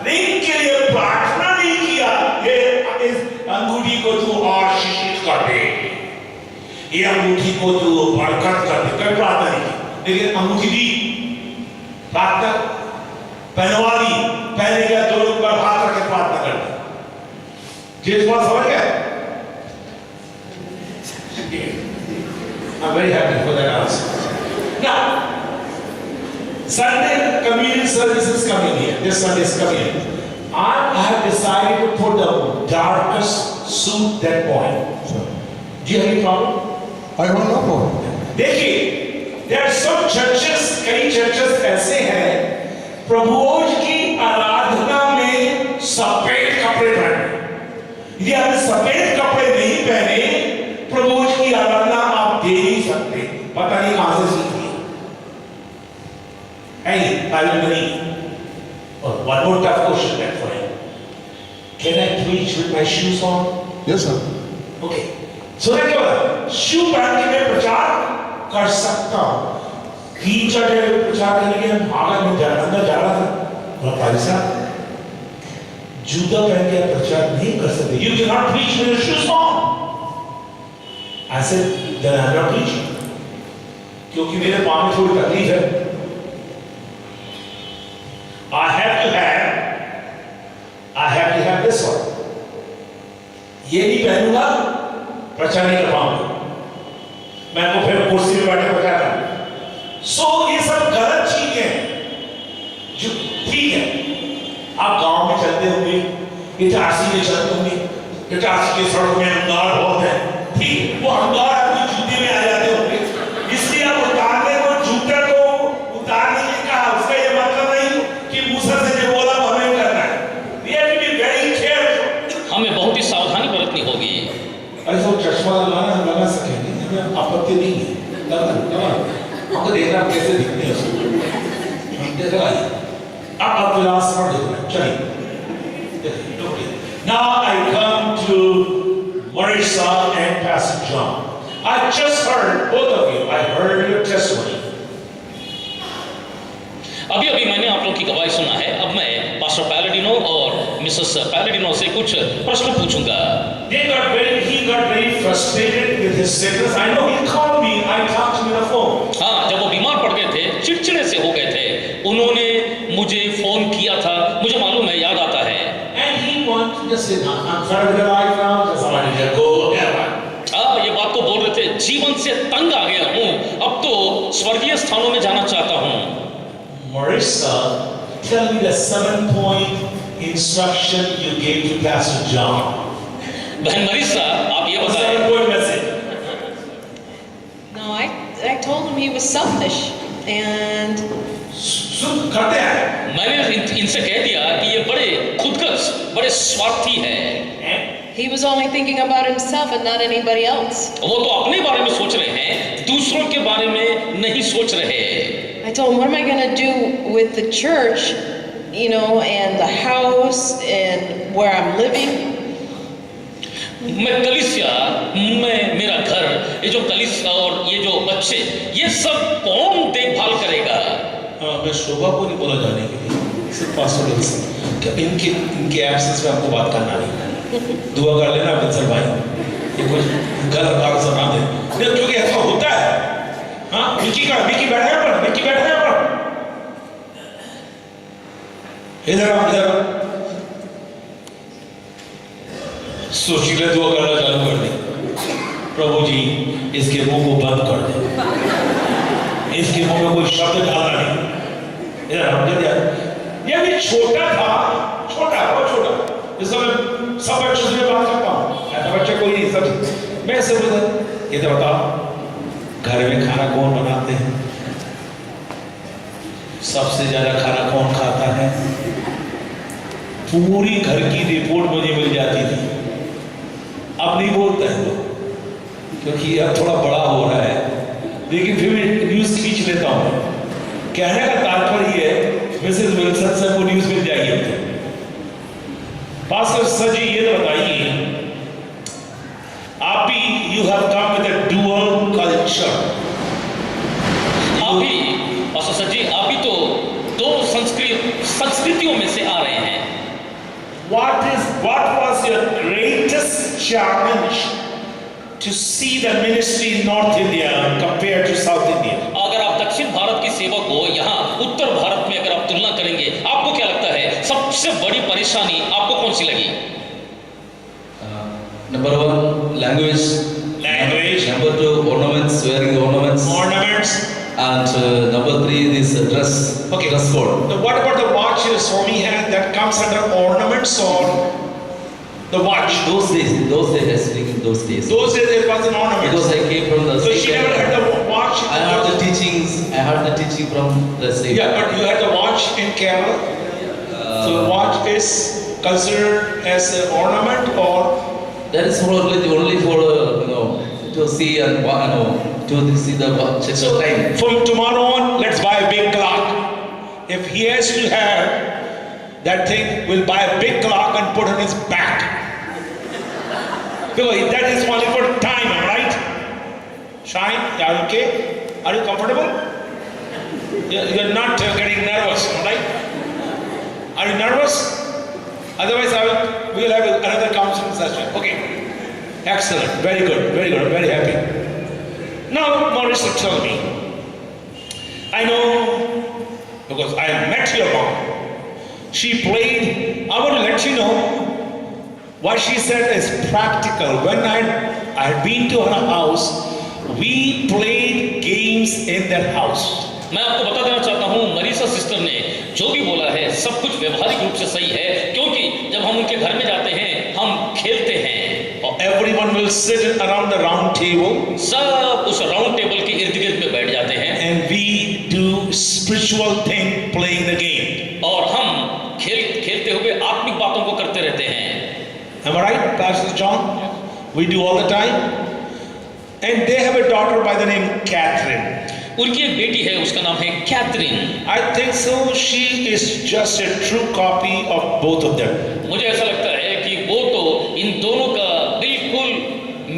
रिंग के लिए प्रार्थना नहीं किया ये इस अंगूठी को तू और शिशित कर दे, ये अंगूठी को तू बरकत कर दे, कोई प्रार्थना नहीं की, लेकिन अंगूठी दी, प्रार्थना पहनवा दी, पहने गया दोनों पर हाथ रख के प्रार्थना कर दी। जिस बात समझ गए? I'm very happy for that answer. Now, Sunday communion service is coming here. This Sunday is coming here. I have decided to put the darkest suit that point. Do you have any problem? I have no problem. देखिए, there are some churches, कई churches ऐसे हैं, प्रभुओं की आराधना में सफेद कपड़े पहने। यदि आपने सफेद कपड़े नहीं पहने, प्रभुओं की आराधना आप दे नहीं सकते। पता नहीं कहां से सीखी। Hey, I will believe. Oh, one more tough question then for you. Can I preach with my shoes on? Yes, sir. Okay. So क्या होगा? शू पहन के मैं प्रचार कर सकता हूँ। कीचड़ में प्रचार करने के लिए भागा में अंदर जा रहा था। बोला भाई साहब, जूता पहन के आप प्रचार नहीं कर सकते। You cannot preach with your shoes on. I said, then I'm not preaching. क्योंकि मेरे पाँव में थोड़ी तकलीफ है। have to have this one. ये नहीं पहनूंगा, प्रचार नहीं कर पाऊंगा। मैं तो फिर कुर्सी पे बैठे प्रचार करूंगा। सो ये सब गलत चीज है। जो ठीक है, आप गांव में चलते होंगे, इटारसी में चलते होंगे, इटारसी के सड़कों में अंगार बहुत है। ठीक, वो अंगार आपके जूते में आ जाते होंगे, इसलिए आप उतारने को जूते को उतारने के कहा। उसका ये मतलब नहीं कि मूसा से जो बोला वो हमें करना है। We have to be very careful. हमें बहुत ही सावधानी बरतनी होगी। अरे वो चश्मा लगा सकेंगे, हमें आपत्ति नहीं है। हमको देखना कैसे दिखते हैं उसको। हम देख रहा है। अब विलास पर देखना, चलिए। Now I come to Marissa and Pastor John. I just heard both of you. I heard your testimony. अभी अभी मैंने आप लोग की गवाही सुना है। अब मैं पास्टर पैलेडिनो और मिसेस पैलेडिनो से कुछ प्रश्न पूछूंगा। He got very frustrated with his sickness. I know he called me. I talked to him on the phone. हाँ, जब वो बीमार पड़ गए थे, चिड़चिड़े से हो गए थे, उन्होंने मुझे फोन किया था। मुझे मालूम है, याद आता है। And he wanted to say, I'm trying to get life now. Just want to go heaven. ये बात तो बोल रहे थे, जीवन से तंग आ गया हूँ, अब तो स्वर्गीय स्थानों में जाना चाहता हूँ। Marissa, tell me the 7-point instruction you gave to Pastor John. बहन मरीसा, आप ये बताएं। 7-point message. No, I told him he was selfish and सुन करते हैं। मैंने इनसे कह दिया कि ये बड़े खुदगर्ज, बड़े स्वार्थी हैं। he was only thinking about himself and not anybody else. वो तो अपने बारे में सोच रहे हैं, दूसरों के बारे में नहीं सोच रहे। I told him, what am I going to do with the church, you know, and the house and where I'm living? मैं कलीसिया, मेरा घर, ये जो कलीसिया और ये जो बच्चे, ये सब कौन देखभाल करेगा? मैं शोभा को नहीं बोला जाने के लिए, सिर्फ पास्टर लोग से, कि इनके एब्सेंस में आपको बात करना नहीं। दुआ कर लेना विंसर भाई, ये कुछ गलत बात सुना दे, क्योंकि ऐसा होता है। हाँ, मिकी बैठा है पर, इधर सोचिए, दुआ करना चालू कर दे। प्रभु जी, इसके मुंह को बंद कर दे, इसके मुंह में कोई शब्द डालना नहीं। इधर हम कर दिया। ये भी छोटा था, बहुत छोटा। इस समय सब बच्चों से बात करता हूँ, ऐसा बच्चा कोई नहीं। सब मैं सब इधर बताओ, घर में खाना कौन बनाते हैं? सबसे ज्यादा खाना कौन खाता है? पूरी घर की रिपोर्ट मुझे मिल जाती थी। अब नहीं बोलता है वो, क्योंकि अब थोड़ा बड़ा हो रहा है, लेकिन फिर भी न्यूज खींच लेता हूँ। कहने का तात्पर्य है, मिसेस विल्सन से वो न्यूज मिल जाएगी। पास्टर सर जी, ये तो बताइए, आप भी you have come with a dual culture. आप भी पास्टर सर जी, आप भी तो दो संस्कृतियों में से आ रहे हैं। What was your greatest challenge to see the ministry in North India compared to South India? अगर आप दक्षिण भारत की सेवा को यहाँ उत्तर भारत में अगर आप तुलना करेंगे, आपको क्या लगता है सबसे बड़ी परेशानी आपको कौन सी लगी? Number 1, language. Number 2, ornaments, wearing ornaments. And number 3, this dress. Okay. Dress code. So what about the watch your Swami had that comes under ornaments or the watch? Those days, I was speaking those days. Those days it was an ornament. Because I came from the So she never had the watch. I heard the teachings. I heard the teaching from the same. Yeah, but you had the watch in Kerala. So the watch is considered as an ornament or? That is only for to see and to see the watch at the time. From tomorrow on, let's buy a big clock. If he has to have that thing, we'll buy a big clock and put on his back. Because that is only for time, right? Shine, are you okay? Are you comfortable? You're not getting nervous, right? Are you nervous? Otherwise, we will have another counseling session. Okay. Excellent. Very good. Very happy. Now, Maurice, tell me. I know, because I met your mom. She played, I want to let you know, what she said is practical. When I had been to her house, we played games in that house. मैं आपको बता देना चाहता हूँ, Marisa sister ने जो भी बोला है सब कुछ व्यवहारिक रूप से सही है, क्योंकि जब हम उनके घर में जाते हैं हम खेलते हैं। Everyone will sit around the round table. सब उस राउंड टेबल के इर्द गिर्द में बैठ जाते हैं And we do spiritual thing playing the game. और हम खेलते हुए आत्मिक बातों को करते रहते हैं। Am I right, Pastor John? We do all the time. And they have a daughter by the name Catherine. उनकी एक बेटी है, उसका नाम है Catherine. I think so. She is just a true copy of both of them. मुझे ऐसा लगता है कि वो तो इन दोनों का बिल्कुल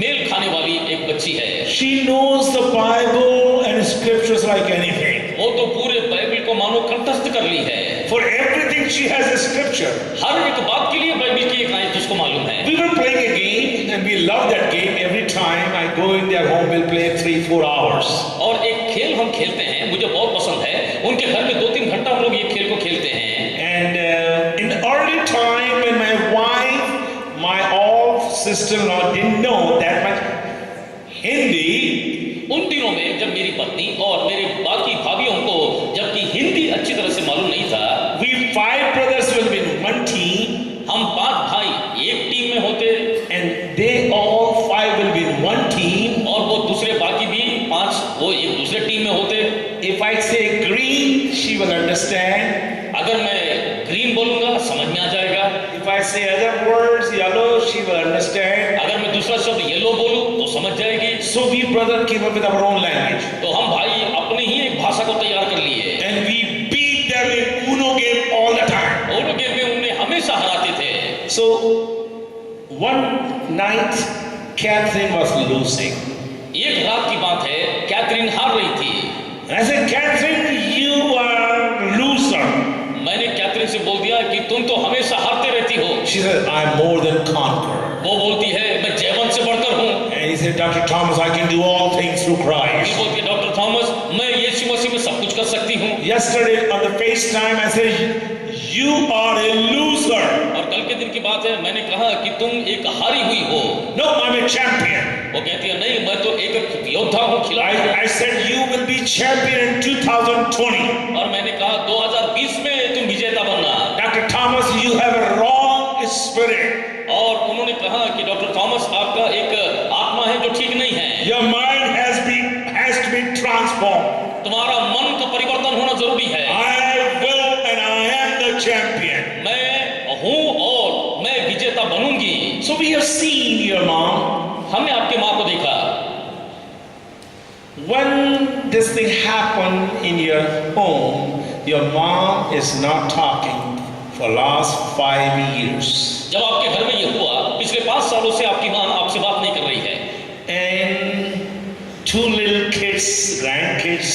मेल खाने वाली एक बच्ची है। She knows the Bible and scriptures like anything. वो तो पूरे बाइबल को मानो कंठस्थ कर ली है। For everything she has a scripture. हर एक बात के लिए बाइबल की एक आयत उसको मालूम है। We were playing a game and we love that game. Every time I go in their home, we'll play 3-4 hours. और एक खेल हम खेलते हैं, मुझे बहुत पसंद है। उनके घर में 2-3 घंटा हम लोग ये खेल को खेलते हैं। And in the early time when my wife, my all sister-in-law didn't know that much Hindi. उन दिनों में जब मेरी पत्नी और मेरे बाकी भाभीियों को जबकि हिंदी अच्छी तरह से मालूम नहीं था, We 5 brothers will be in one team. हम 5 भाई एक टीम में होते And they all 5 will be in one team. और वो दूसरे बाकी भी 5 वो एक दूसरे टीम में होते। If I say green, she will understand. अगर मैं ग्रीन बोलूंगा समझ में आ जाएगा। If I say other words, yellow, she will understand. अगर मैं दूसरा शब्द येलो बोलूं तो समझ जाएगी। So we brother came up with our own language. तो हम भाई अपने ही एक भाषा को तैयार कर लिए। And we beat them in Uno game all the time. Uno game में उन्हें हमेशा हराते थे। So one night, Catherine was losing. एक रात की बात है, कैथरीन हार रही थी। And I said, Catherine, you are a loser. मैंने कैथरीन से बोल दिया कि तुम तो हमेशा हारते रहती हो। She said, I am more than conqueror. वो बोलती है मैं जयवंत से बढ़कर हूँ। And he said, Dr. Thomas, I can do all things through वो Christ. बोलती है डॉक्टर थॉमस, मैं यीशु मसीह में सब कुछ कर सकती हूँ। Yesterday on the FaceTime, I said, you are a loser. और कल के दिन की बात है, मैंने कहा कि तुम एक हारी हुई हो। No, I'm a champion. वो कहती है नहीं, मैं तो एक योद्धा हूँ, खिलाड़ी हूँ। I said, you will be champion in 2020. और मैंने कहा 2020 में तुम विजेता बनना। Dr. Thomas, you have a wrong spirit. और उन्होंने कहा कि डॉक्टर थॉमस आपका एक आत्मा है जो ठीक नहीं है। Your mind has to be transformed. तुम्हारा मन का परिवर्तन होना जरूरी है। I will and I am the champion. मैं हूँ और मैं विजेता बनूंगी। So we have seen your mom. हमने आपके माँ को देखा। When this thing happened in your home, your mom is not talking for last 5 years. जब आपके घर में ये हुआ, पिछले 5 सालों से आपकी माँ आपसे बात नहीं कर रही है। And 2 little kids, grandkids,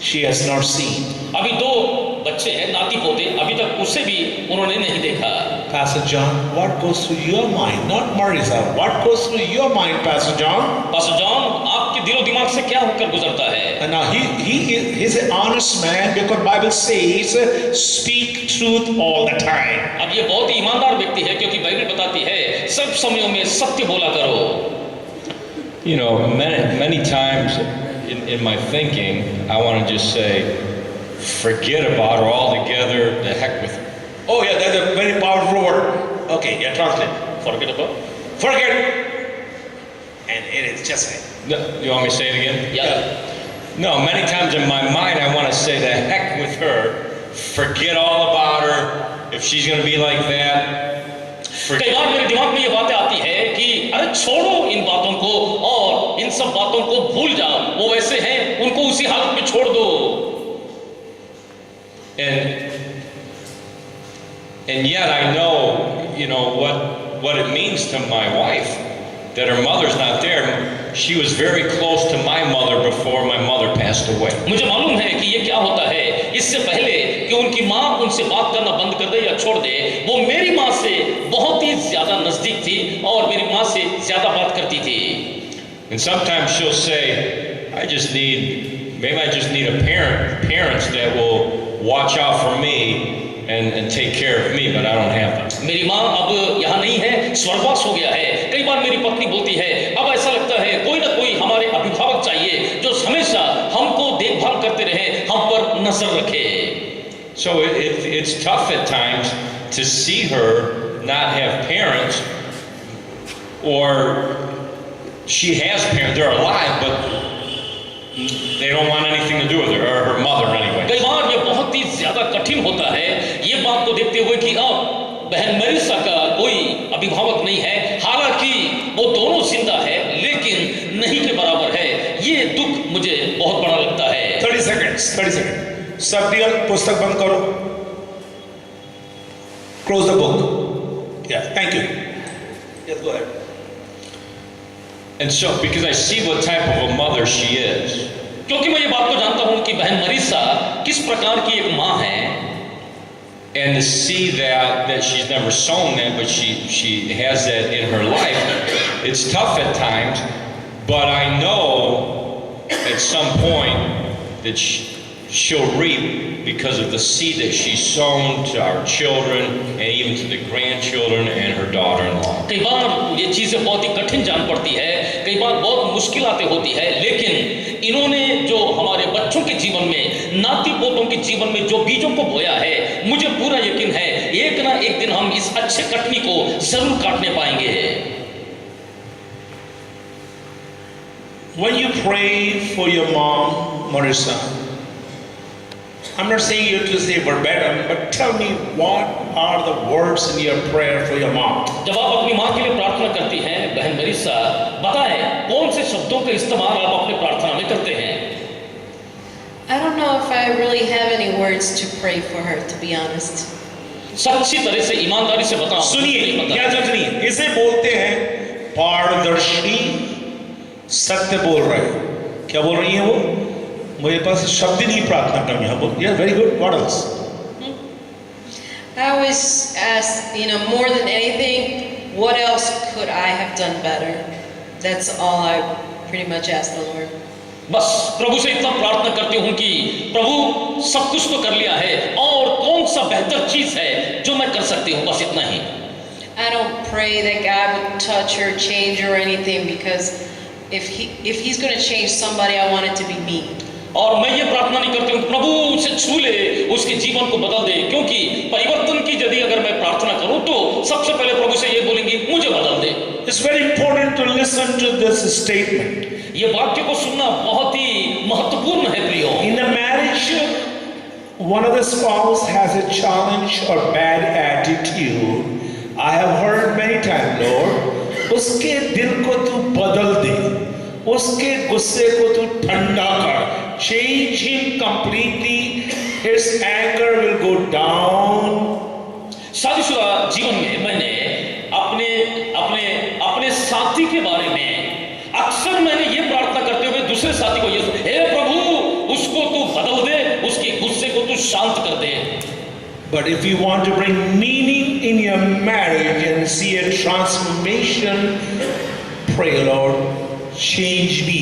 she has not seen. अभी 2 बच्चे हैं, नाती पोते, अभी तक उससे भी उन्होंने नहीं देखा। Pastor John, what goes through your mind? Not Marisa. What goes through your mind, Pastor John? Pastor John, आपके दिलो दिमाग से क्या होकर गुजरता है? And now he's an honest man because Bible says speak truth all the time. अब ये बहुत ही ईमानदार व्यक्ति है क्योंकि बाइबल बताती है सब समयों में सत्य बोला करो। You know, many times in my thinking, I want to just say, forget about her altogether, the heck with her. Oh yeah, that's a very powerful word. Okay, yeah, translate. Forget about? Forget. And it is just like. No, you want me to say it again? Yeah. No, many times in my mind I want to say the heck with her, forget all about her, if she's going to be like that. कई बार मेरे दिमाग में ये बातें आती है कि अरे छोड़ो इन बातों को और इन सब बातों को भूल जाओ, वो वैसे हैं, उनको उसी हालत में छोड़ दो। And yet I know, you know, what it means to my wife, that her mother's not there. She was very close to my mother before my mother passed away. मुझे मालूम है कि ये क्या होता है। इससे पहले कि उनकी माँ उनसे बात करना बंद कर दे या छोड़ दे, वो मेरी माँ से बहुत ही ज्यादा नजदीक थी और मेरी माँ से ज्यादा बात करती थी। And sometimes she'll say, maybe I just need parents that will watch out for me and take care of me, but I don't have them. मेरी माँ अब यहाँ नहीं है, स्वर्गवास हो गया है। कई बार मेरी पत्नी बोलती है, अब ऐसा लगता है कोई ना कोई हमारे अभिभावक चाहिए जो हमेशा हमको देखभाल करते रहे, हम पर नजर रखे। So it's tough at times to see her not have parents, or she has parents, they're alive, but they don't want anything to do with her, or her mother anyway. कई बार ये बहुत ही ज्यादा कठिन होता है ये बात को देखते हुए कि अब बहन मरीसा का कोई अभिभावक नहीं है, हालांकि वो दोनों जिंदा है लेकिन नहीं के बराबर है। ये दुख मुझे बहुत बड़ा लगता है। 30 सेकंड सब डियर पुस्तक बंद करो, क्लोज द बुक। या thank you, yes go ahead. And so, because I see what type of a mother she is, क्योंकि मैं ये बात को जानता हूँ कि बहन मरीसा किस प्रकार की एक माँ है, and to see that she's never shown that, but she has that in her life, it's tough at times, but I know at some point that she'll reap because of the seed that she's sown to our children and even to the grandchildren and her daughter-in-law. कई बार ये चीजें बहुत ही कठिन जान पड़ती है, कई बार बहुत मुश्किलातें होती है, लेकिन इन्होंने जो हमारे बच्चों के जीवन में, नाती पोतों के जीवन में जो बीजों को बोया है, मुझे पूरा यकीन है एक ना एक दिन हम इस अच्छे कटनी को जरूर काटने पाएंगे। When you pray for your mom, Marissa, I'm not saying you to say verbatim, but tell me what are the words in your prayer for your mom? जब आप अपनी माँ के लिए प्रार्थना करती हैं बहन मरीसा, बताएं कौन से शब्दों का इस्तेमाल आप अपने प्रार्थना में करते हैं? I don't know if I really have any words to pray for her, to be honest. सच्ची तरह से ईमानदारी से बताओ। सुनिए, क्या सुनिए, इसे बोलते हैं पारदर्शी सत्य बोल रहे हैं। क्या बोल रही है वो? मेरे पास शब्द नहीं प्रार्थना करने यहाँ बोल। Yeah, very good. What else? I always ask, more than anything, what else could I have done better? That's all I pretty much ask the Lord. बस प्रभु से इतना प्रार्थना करती हूँ कि प्रभु सब कुछ तो कर लिया है और कौन सा बेहतर चीज है जो मैं कर सकती हूँ, बस इतना ही। I don't pray that God would touch or change or anything, because if he's going to change somebody, I want it to be me. और मैं ये प्रार्थना नहीं करती हूँ प्रभु उसे छू ले, उसके जीवन को बदल दे, क्योंकि परिवर्तन की यदि अगर मैं प्रार्थना करूँ तो सबसे पहले प्रभु से ये बोलेंगी मुझे बदल दे। It's very important to listen to this statement. ये वाक्य को सुनना बहुत ही महत्वपूर्ण है प्रियो। In a marriage, one of the spouse has a challenge or bad attitude. I have heard many times, Lord, उसके दिल को तू बदल दे, उसके गुस्से को तू ठंडा कर, change him completely, his anger will go down. शादीशुदा जीवन में मैंने अपने साथी के बारे में अक्सर मैंने ये प्रार्थना करते हुए दूसरे साथी को ये, हे प्रभु उसको तू बदल दे, उसके गुस्से को तू शांत कर दे। But if you want to bring meaning in your marriage and see a transformation, pray, Lord, change me,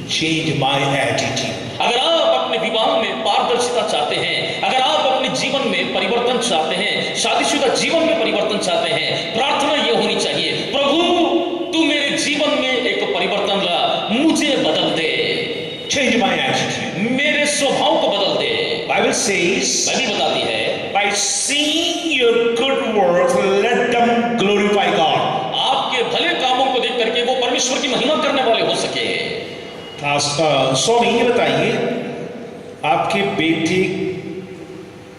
change my attitude. अगर आप अपने विवाह में पारदर्शिता चाहते हैं, अगर आप अपने जीवन में परिवर्तन चाहते हैं, शादीशुदा जीवन में परिवर्तन चाहते हैं, प्रार्थना ये होनी चाहिए, प्रभु तू मेरे जीवन में एक परिवर्तन ला, मुझे बदल दे, Change my attitude. मेरे स्वभाव को बदल दे। Bible says, बाइबल बताती है, by seeing your good works, let them glorify God. आपके भले कामों को देख करके वो परमेश्वर की महिमा करने वाले हो सके। स्वामी ये बताइए, आपके बेटे,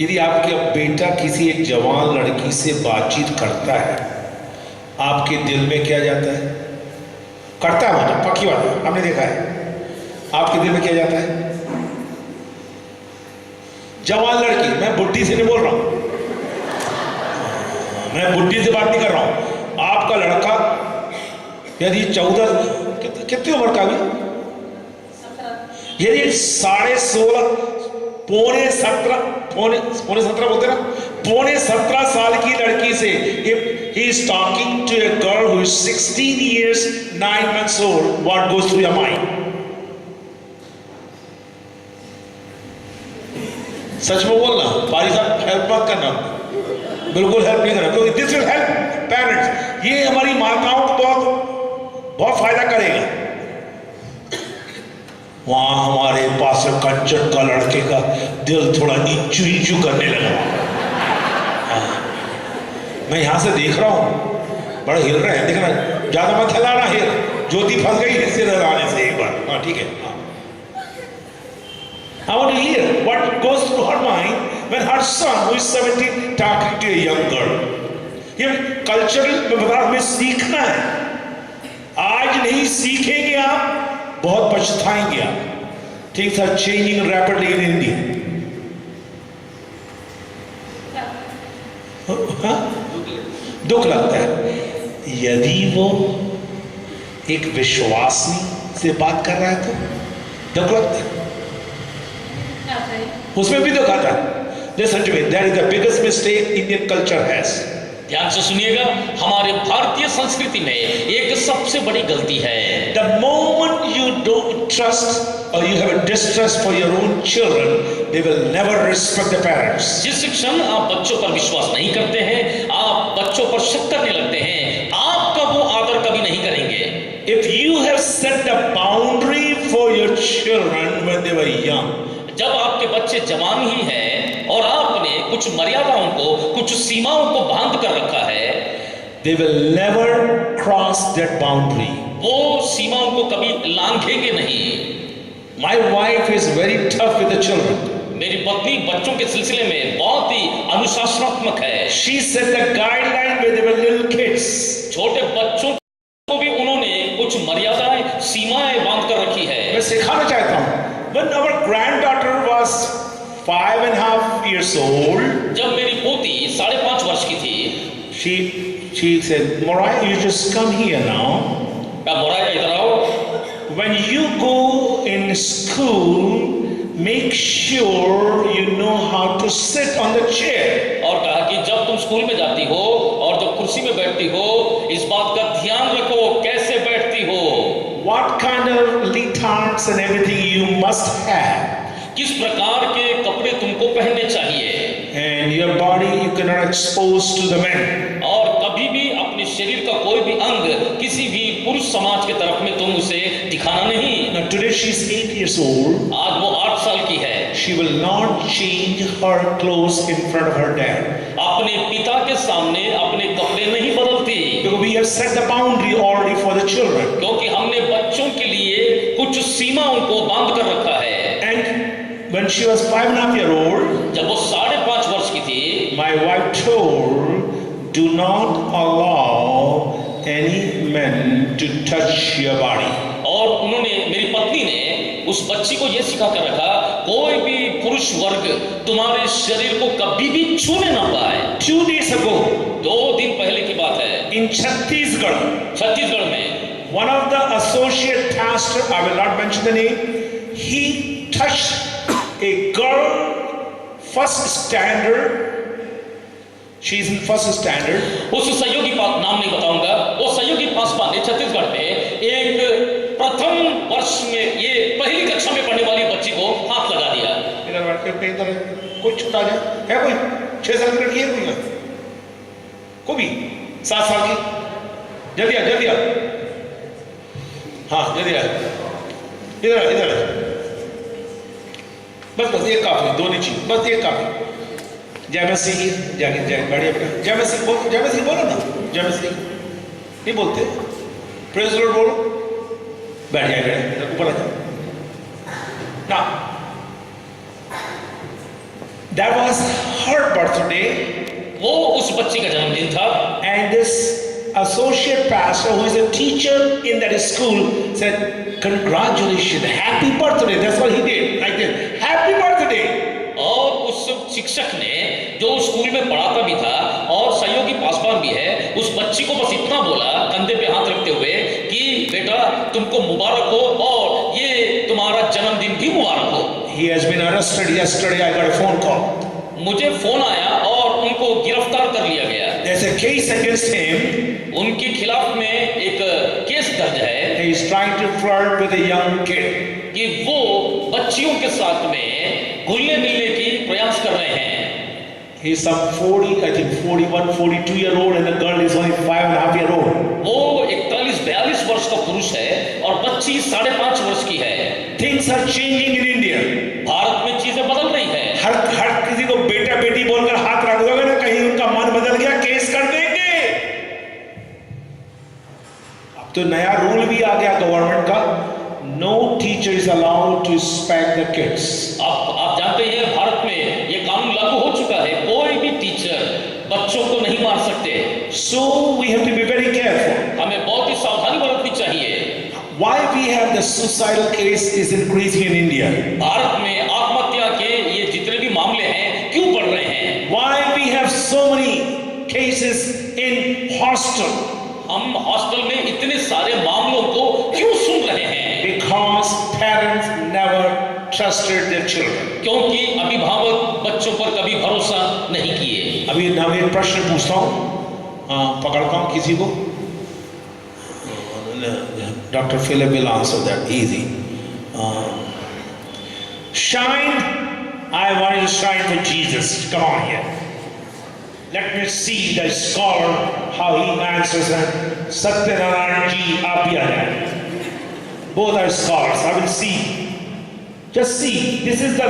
यदि आपका बेटा किसी एक जवान लड़की से बातचीत करता है, आपके दिल में क्या जाता है? करता है वो तो पक्की बात है, हमने देखा है। आपके दिल में क्या जाता है? जवान लड़की, मैं बुढ़ी से नहीं बोल रहा हूं, मैं बुढ़ी से बात नहीं कर रहा हूं। आपका लड़का यदि 14 कितनी उम्र का भी, यदि 16.5 पौने 17 बोलते ना, पौने 17 साल की लड़की से, if he is talking to a girl who is 16 years 9 months old, what goes through your mind? सच में बोलना, पारी साहब हेल्प हेल्प मत करना, बिल्कुल हेल्प नहीं करना, क्योंकि दिस विल हेल्प पेरेंट्स, ये हमारी माताओं को बहुत फायदा करेगा। वहां हमारे पास कंचन का लड़के का दिल थोड़ा इंचू इंचू करने लगा। मैं यहां से देख रहा हूं, बड़ा हिल रहे हैं, देख रहा है, ज्यादा मत हिलाना, हिल, ज्योति फंस गई इससे हिलाने से एक बार। हाँ ठीक है। I want to hear what goes through her mind when her son, who is 17, talking to a young girl. ये कल्चरल में बता, हमें सीखना है। आज नहीं सीखेंगे आप, बहुत पछताएंगे आप। Things are changing rapidly in India. हाँ? दुख लगता है। यदि वो एक विश्वासी से बात कर रहा है तो दुख लगता है, उसमें भी दुख आता है। Listen to me, that is the biggest mistake Indian culture has. ध्यान से सुनिएगा, हमारे भारतीय संस्कृति में एक सबसे बड़ी गलती है। The moment you don't trust or you have a distrust for your own children, they will never respect the parents. जिस क्षण आप बच्चों पर विश्वास नहीं करते हैं, आप बच्चों पर शक करने लगते हैं, आपका वो आदर कभी नहीं करेंगे। If you have set the boundary for your children when they were young, जब आपके बच्चे जवान ही हैं और आपने कुछ मर्यादाओं को, कुछ सीमाओं को बांध कर रखा है, they will never cross that boundary. वो सीमाओं को कभी लांघेंगे नहीं। My wife is very tough with the children. मेरी पत्नी बच्चों के सिलसिले में बहुत ही अनुशासनात्मक है। She set the guideline when they were little kids. छोटे बच्चों को भी उन्होंने कुछ मर्यादाएं, सीमाएं बांध कर रखी है। मैं सिखाना चाहता हूँ, when our granddaughter was 5.5 years old, जब मेरी पोती 5.5 वर्ष की थी, she said, Moriah, you just come here now. Moraya इधर आओ। When you go in school, make sure you know how to sit on the chair. और कहा कि जब तुम स्कूल में जाती हो और जब कुर्सी में बैठती हो, इस बात का ध्यान रखो कैसे बैठती हो। What kind of leotards and everything you must have. किस प्रकार के कपड़े तुमको पहनने चाहिए। And your body you cannot expose to the men. और कभी भी अपने शरीर का कोई भी अंग किसी भी पुरुष समाज के तरफ में तुम उसे दिखाना नहीं। Now today she is 8 years old. आज वो 8 साल की है। She will not change her clothes in front of her dad. अपने पिता के सामने अपने कपड़े नहीं बदलती। Because we have set the boundary already for the children. क्योंकि हमने बच्चों के लिए कुछ सीमाओं को बांध कर रखा है। And when she was 5.5 years old, जब वो 5.5 वर्ष की थी, my wife told, do not allow any men to touch your body. और उन्होंने, मेरी पत्नी ने उस बच्ची को यह सिखा कर रखा, कोई भी पुरुष वर्ग तुम्हारे शरीर को कभी भी छूने ना पाए। 2 days ago, 2 दिन पहले की बात है, in छत्तीसगढ़ में one of the associate pastor, I will not mention the name, he touched a girl, first standard. She is in first standard. उस सहयोगी नाम नहीं बताऊंगा, वो सहयोगी पासवान ने छत्तीसगढ़ में एक प्रथम वर्ष में, ये पहली कक्षा में पढ़ने वाली बच्ची को हाथ लगा दिया। इधर बैठ के इधर कोई छुटा जाए, है कोई 6 साल की लड़की है कोई, कोई भी 7 साल की, जल्दी आ, हाँ जल्दी आ, इधर बस एक काफी, 2 नहीं चाहिए, बस एक काफी। जय मसीह, जय गाड़ी अपना, जय मसीह बोलो ना, जय मसीह नहीं बोलते, प्रेज द लॉर्ड बोलो, बैठ जाए, ऊपर आ जाओ ना। That was her birthday. वो उस बच्ची का जन्मदिन था। And this associate pastor, who is a teacher in that school, said, "Congratulations, happy birthday." That's what he did, like this, happy birthday. और उस शिक्षक ने, जो स्कूल में पढ़ाता भी था और सहयोगी पासवान भी है, उस बच्ची को बस इतना बोला, कंधे पे हाथ रखते हुए, कि बेटा तुमको मुबारक हो और ये तुम्हारा जन्मदिन भी मुबारक हो। He has been arrested yesterday. I got a phone call. मुझे फोन आया और उनको गिरफ्तार कर लिया गया। There's a case against him. उनके खिलाफ में एक केस दर्ज है। He is trying to flirt with a young kid. कि वो बच्चियों के साथ में घुलने मिलने की प्रयास कर रहे हैं। He's some 40, I think 41, 42-year-old, and the girl is only 5.5-year-old. वो 41-42 वर्ष का पुरुष है और बच्ची 5.5 वर्ष की है। Things are changing in India. Bharat में चीजें बदल रही है। हर किसी को बेटा बेटी बोलकर हाथ रख दोगे ना, कहीं उनका मन बदल गया, केस कर देंगे। अब तो नया रूल भी आ गया गवर्नमेंट का, no teacher is allowed to spank the kids. आप जानते हैं भारत में ये कानून लागू हो चुका है, कोई भी टीचर बच्चों को नहीं मार सकते। So we have to be very careful. हमें बहुत ही सावधानी बरतनी चाहिए। Why we have the suicidal case is increasing in India? Bharat में आत्महत्या के ये जितने भी मामले हैं क्यों बढ़ रहे हैं? Why we have so many cases in hostel? हम हॉस्टल में इतने सारे मामलों को क्यों सुन रहे हैं? Because parents never trusted their children. क्योंकि अभिभावक बच्चों पर कभी भरोसा नहीं किए। अभी मैं एक प्रश्न पूछता हूँ, पकड़ता हूँ किसी को। Dr. Philip will answer that easy. Shine. I want you to shine for Jesus. Come on here. Let me see the scholar how he answers that. Satyanarayan ji, aap bhi aa jaye. Both are scholars. I will see. Just see. This is the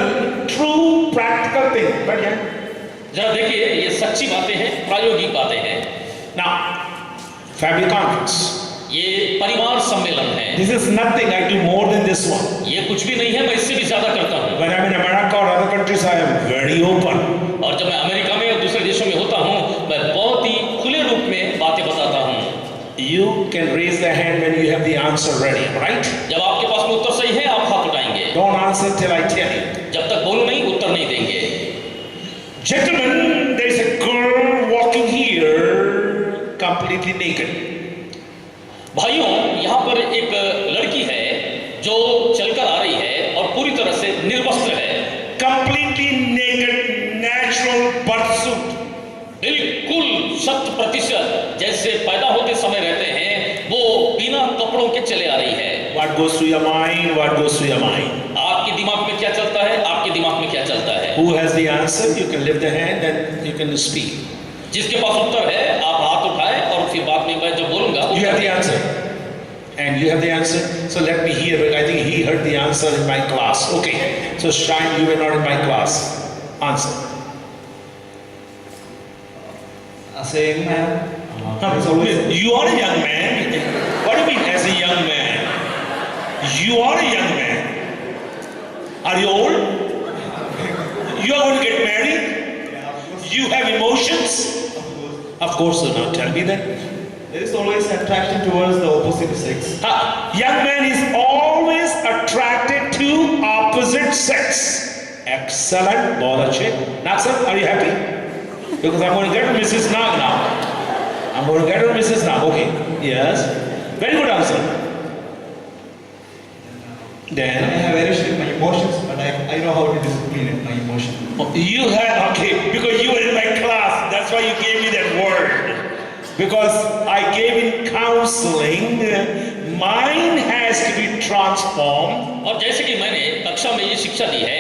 true practical thing. But yeah. जरा देखिए, ये सच्ची बातें हैं, प्रायोगिक बातें हैं। Now, family conference. ये परिवार सम्मेलन है। This is nothing. I do more than this one. ये कुछ भी नहीं है, मैं इससे भी ज्यादा करता हूँ। When I'm in America or other countries, I am very open. और जब मैं अमेरिका में और दूसरे देशों में होता हूँ, मैं बहुत ही खुले रूप में बातें बताता हूँ। You can raise the hand when you have the answer ready, right? जब आपके पास में उत्तर सही है, आप हाथ उठाएंगे। Don't answer till I tell you. जब तक बोलो नहीं, उत्तर नहीं देंगे। Gentlemen, there is a girl walking here, completely naked. भाइयों, यहाँ पर एक लड़की है जो चलकर आ रही है और पूरी तरह से निर्वस्त्र है। Completely naked, natural birth suit. बिल्कुल 100% जैसे पैदा होते समय रहते हैं, वो बिना कपड़ों के चले आ रही है। What goes through your mind? What goes through your mind? आपके दिमाग में क्या चलता है? आपके दिमाग में क्या चलता है? Who has the answer? You can lift the hand and you can speak. जिसके पास उत्तर है, आप हाथ उठाएं और फिर बाद में मैं जब बोलूंगा। You have the answer. And you have the answer. So let me hear it. I think he heard the answer in my class. Okay. So Shine, you were not in my class. Answer. As a young man, You are a young man. What do you mean as a young man? You are a young man. Are you old? You are going to get married? You have emotions? Of course, so now tell me that. there is always attraction towards the opposite sex. Young man is always attracted to opposite sex. Excellent. बहुत अच्छे. Naksar, are you happy? Because I'm going to get to Mrs. Nag now. I'm going to get to Mrs. Nag. Okay. Yes. Very good answer. I Then have variation in my emotions, but I know how to discipline my emotions. you had, okay, because you were in my class. That's why you gave me that word. Because I gave in counseling, mind has to be transformed. और जैसे कि मैंने कक्षा में ये शिक्षा दी है,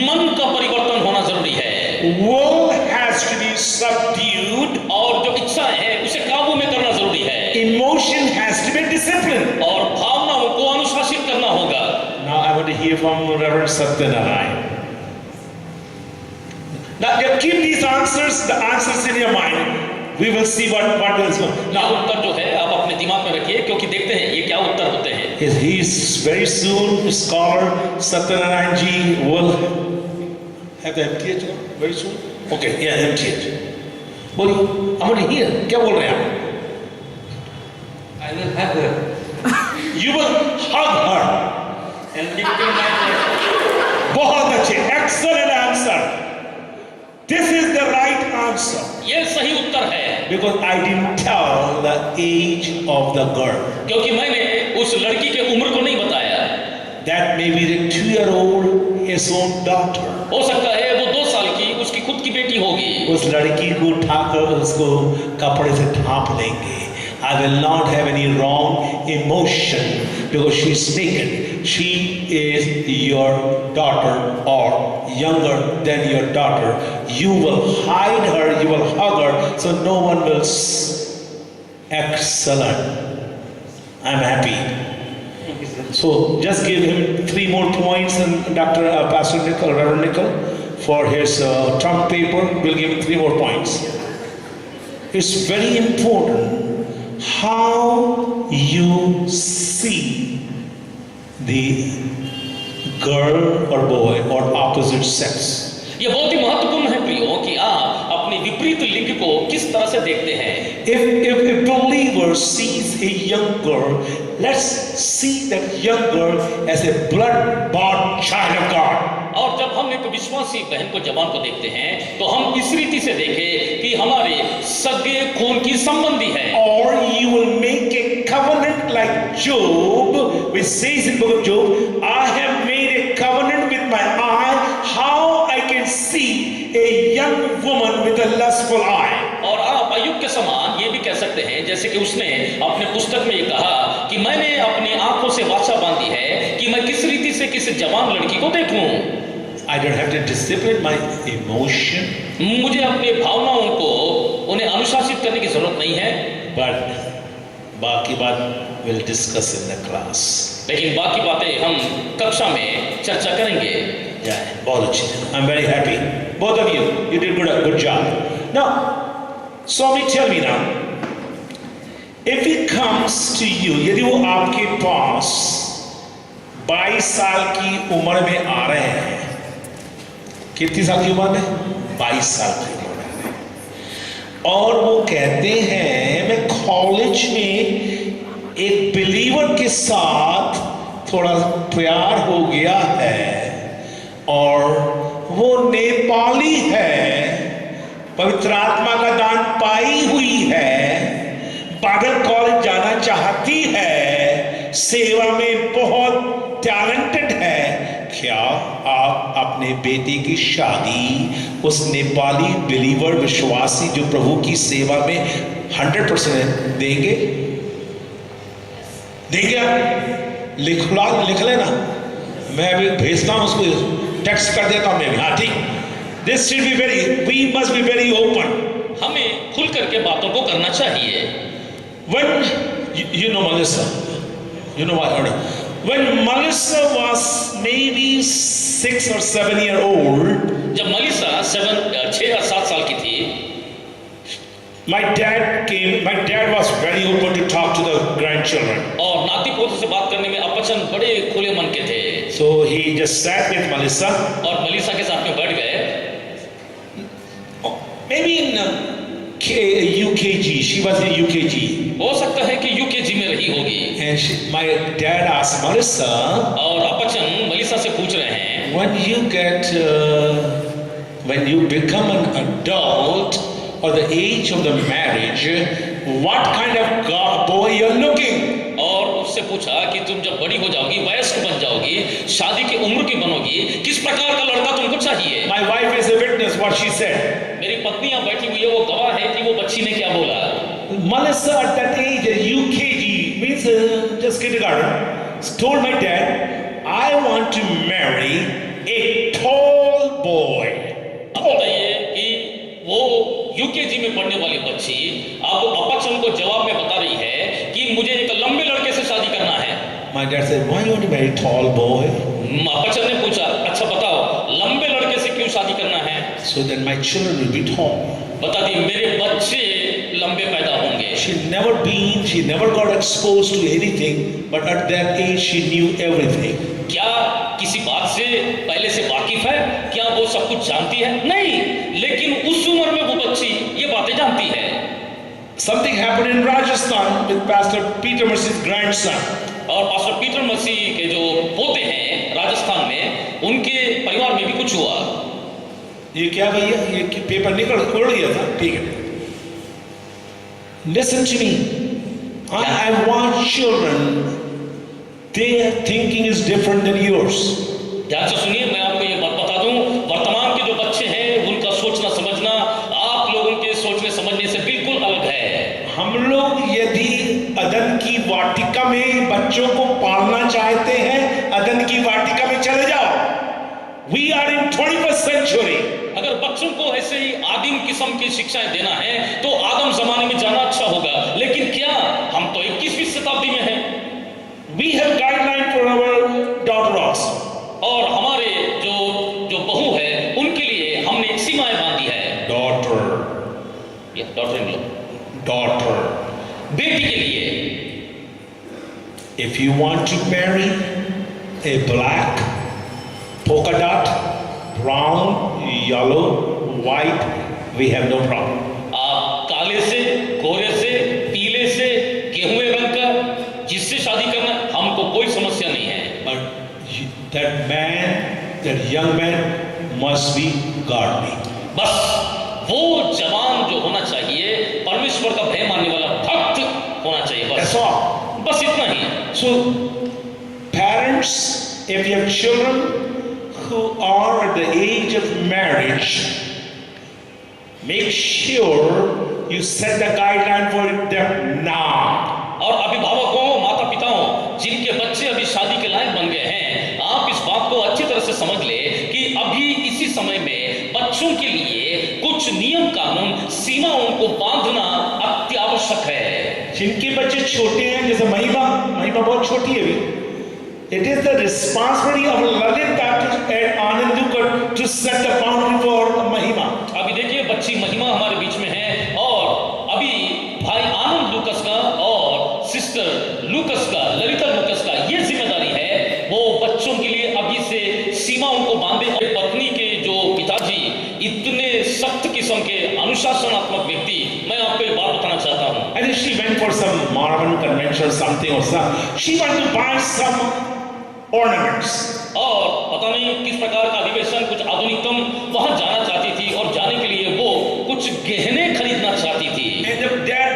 मन का परिवर्तन होना जरूरी है। Will has to be subdued. और जो इच्छाएं हैं उसे काबू में करना जरूरी है। Emotion has to be disciplined. और भावनाओं को अनुशासित करना होगा। Now I want to hear from Reverend Satyanarayan. Now you keep these answers, the answers in your mind. We will see what will go. ना उत्तर जो है आप अपने दिमाग में रखिए, क्योंकि देखते हैं ये क्या उत्तर होते हैं। He is very soon scholar Satyanarayan ji will have the MTH very soon. Okay, yeah, MTH. बोलिए, I want to hear. क्या बोल रहे हैं आप? I will have her You will hug her. and live in my life. बहुत अच्छे, excellent answer. This is the right answer. ये सही उत्तर है, Because I didn't tell the age of the girl. क्योंकि मैंने उस लड़की के उम्र को नहीं बताया। That may be the 2-year-old, his own daughter. हो सकता है वो 2 साल की उसकी खुद की बेटी होगी। उस लड़की को उठाकर उसको कपड़े से ढांप लेंगे. I will not have any wrong emotion because she's naked. she is your daughter or younger than your daughter, you will hide her, you will hug her, so no one will excellent. I'm happy. So just give him 3 more points, and Pastor Nickel, Reverend Nickel, for his trump paper, we'll give him 3 more points. It's very important how you see the girl or boy or opposite sex. ये बहुत ही महत्वपूर्ण है प्रियो कि आप अपने विपरीत लिंग को किस तरह से देखते हैं। If a believer sees a young girl, let's see that young girl as a blood-bought child of God. और जब हम एक विश्वासी बहन को जवान को देखते हैं तो हम इस रीति से देखें कि हमारे सगे खून की संबंधी है। Or you will make a covenant like Job, which says in book of Job, I have made a covenant with my eye, how I can see a young woman with a lustful eye. और आप अय्यूब के समान ये भी कह सकते हैं जैसे कि उसने अपने पुस्तक में ये कहा कि मैंने अपनी आंखों से वाचा बांधी है कि मैं किस रीति से किसी जवान लड़की को देखूं। I don't have to discipline my emotion. मुझे अपनी भावनाओं को उन्हें अनुशासित करने की जरूरत नहीं है। But बाकी बात we'll discuss in the class. लेकिन बाकी बातें हम कक्षा में चर्चा करेंगे। Yeah, बहुत अच्छी। I'm very happy. Both of you did good job. Now, Swami, tell me now, if he comes to you, यदि वो आपके पास 22 साल की उम्र में आ रहे हैं, कितनी साल की उम्र में? 22 साल की उम्र में, और वो कहते हैं मैं कॉलेज में एक बिलीवर के साथ थोड़ा प्यार हो गया है और वो नेपाली है, पवित्र आत्मा का दान पाई हुई है, बाइबल कॉलेज जाना चाहती है, सेवा में बहुत टैलेंटेड है, क्या आप अपने बेटे की शादी उस नेपाली बिलीवर विश्वासी जो प्रभु की सेवा में 100% देंगे? देंगे? लिख लेना, मैं अभी भेजता हूं उसको, टेक्स्ट कर देता हूं मैं भी। हाँ ठीक। This should be we must be very open. हमें खुल करके बातों को करना चाहिए। When you know Melissa, you know what? When Melissa was maybe 6 or 7 years old, जब मलिसा 6 या 7 साल की थी, my dad came. My dad was very open to talk to the grandchildren. और नाती पोते से बात करने में अपचन बड़े खुले मन के थे। So he just sat with Melissa. और मलिसा के साथ में बैठ गए। Maybe in UKG. She was in UKG. हो सकता है कि UKG में रही होगी। And my dad asked Melissa. और अपचन मलिसा से पूछ रहे हैं, when you become an adult or the age of the marriage, what kind of boy you're looking? और उससे पूछा कि तुम जब बड़ी हो जाओगी, वयस्क बन जाओगी, शादी की उम्र की बनोगी, किस प्रकार का लड़का तुमको चाहिए? My wife is a witness what she said. मेरी पत्नी यहाँ बैठी हुई है, वो गवाह है कि वो बच्ची ने क्या बोला। Melissa at that age, UKG means just kindergarten, told my dad, I want to marry a tall boy. अब बताइए कि वो UKG में पढ़ने वाली बच्ची अब अपचन को जवाब में बता रही है कि मुझे एक लंबे लड़के से शादी करना है। My dad said, why you want to marry a tall boy? अपचन ने पूछा, अच्छा बताओ लंबे लड़के से क्यों शादी करना है? So that my children will be tall. बता दी मेरे बच्चे लंबे पैदा होंगे। She never got exposed to anything, but at that age she knew everything. क्या किसी बात से पहले से वाकिफ है? क्या वो सब कुछ जानती है? नहीं, लेकिन उस उम्र में वो बच्ची ये बातें जानती है। Something happened in Rajasthan with Pastor Peter Mercy's grandson. और पास्टर पीटर मसीह के जो पोते हैं राजस्थान में, उनके परिवार में भी कुछ हुआ। ये क्या भैया? ये पेपर निकल उड़ गया था। ठीक है। Listen to me. I want children. Their thinking is different than yours. ध्यान से सुनिए, मैं आपको ये बात बता दूं, वर्तमान के जो बच्चे हैं उनका सोचना समझना आप लोगों के सोचने समझने से बिल्कुल अलग है। हम लोग यदि अदन की वाटिका में बच्चों को पालना चाहते हैं, अदन की वाटिका में चले जाओ। We are in 21st century. अगर बच्चों को ऐसे ही आदिम किस्म की शिक्षाएं देना है तो आदम जमाने में जाना अच्छा होगा, लेकिन क्या हम तो 21वीं शताब्दी में हैं। We have guideline for our daughters. और हमारे जो बहू है उनके लिए हमने एक सीमाएं बांधी है। Daughter, daughter in law, daughter. बेटी के लिए If you want to marry a black, polka dot, brown, yellow, white, we have no problem. आप काले से, गोरे से, पीले से, गेहुए रंग का जिससे शादी करना हमको कोई समस्या नहीं है। But that man, that young man must be godly. बस वो जवान जो होना चाहिए परमेश्वर का भय मानने वाला भक्त होना चाहिए, बस। That's all. बस इतना ही। So, parents, if you have children who are at the age of marriage, make sure you set the guideline for them now. और अभिभावकों, माता पिताओं जिनके बच्चे अभी शादी के लायक बन गए हैं, आप इस बात को अच्छी तरह से समझ ले कि अभी इसी समय में बच्चों के लिए कुछ नियम कानून सीमाओं को बांधना अत्यावश्यक है। जिनके बच्चे छोटे हैं, जैसे महिमा बहुत छोटी है अभी, it is the responsibility of Lalit Baptist and Anand Dukar to set the boundary for Mahima. अभी देखिए बच्ची महिमा हमारे बीच में है और अभी भाई आनंद लूकस का और सिस्टर लूकस का, ललिता लूकस का ये जिम्मेदारी है वो बच्चों के लिए अभी से सीमाओं को बांधे। पत्नी के जो पिताजी इतने सख्त किस्म के अनुशासनात्मक व्यक्ति, मैं आपको एक बात बताना चाहता हूँ। And she went for some Mormon convention or something or something. She wanted to buy some ornaments. और पता नहीं किस प्रकार का अधिवेशन, कुछ आधुनिकतम वहां जाना चाहती थी और जाने के लिए वो कुछ गहने खरीदना चाहती थी। And the dad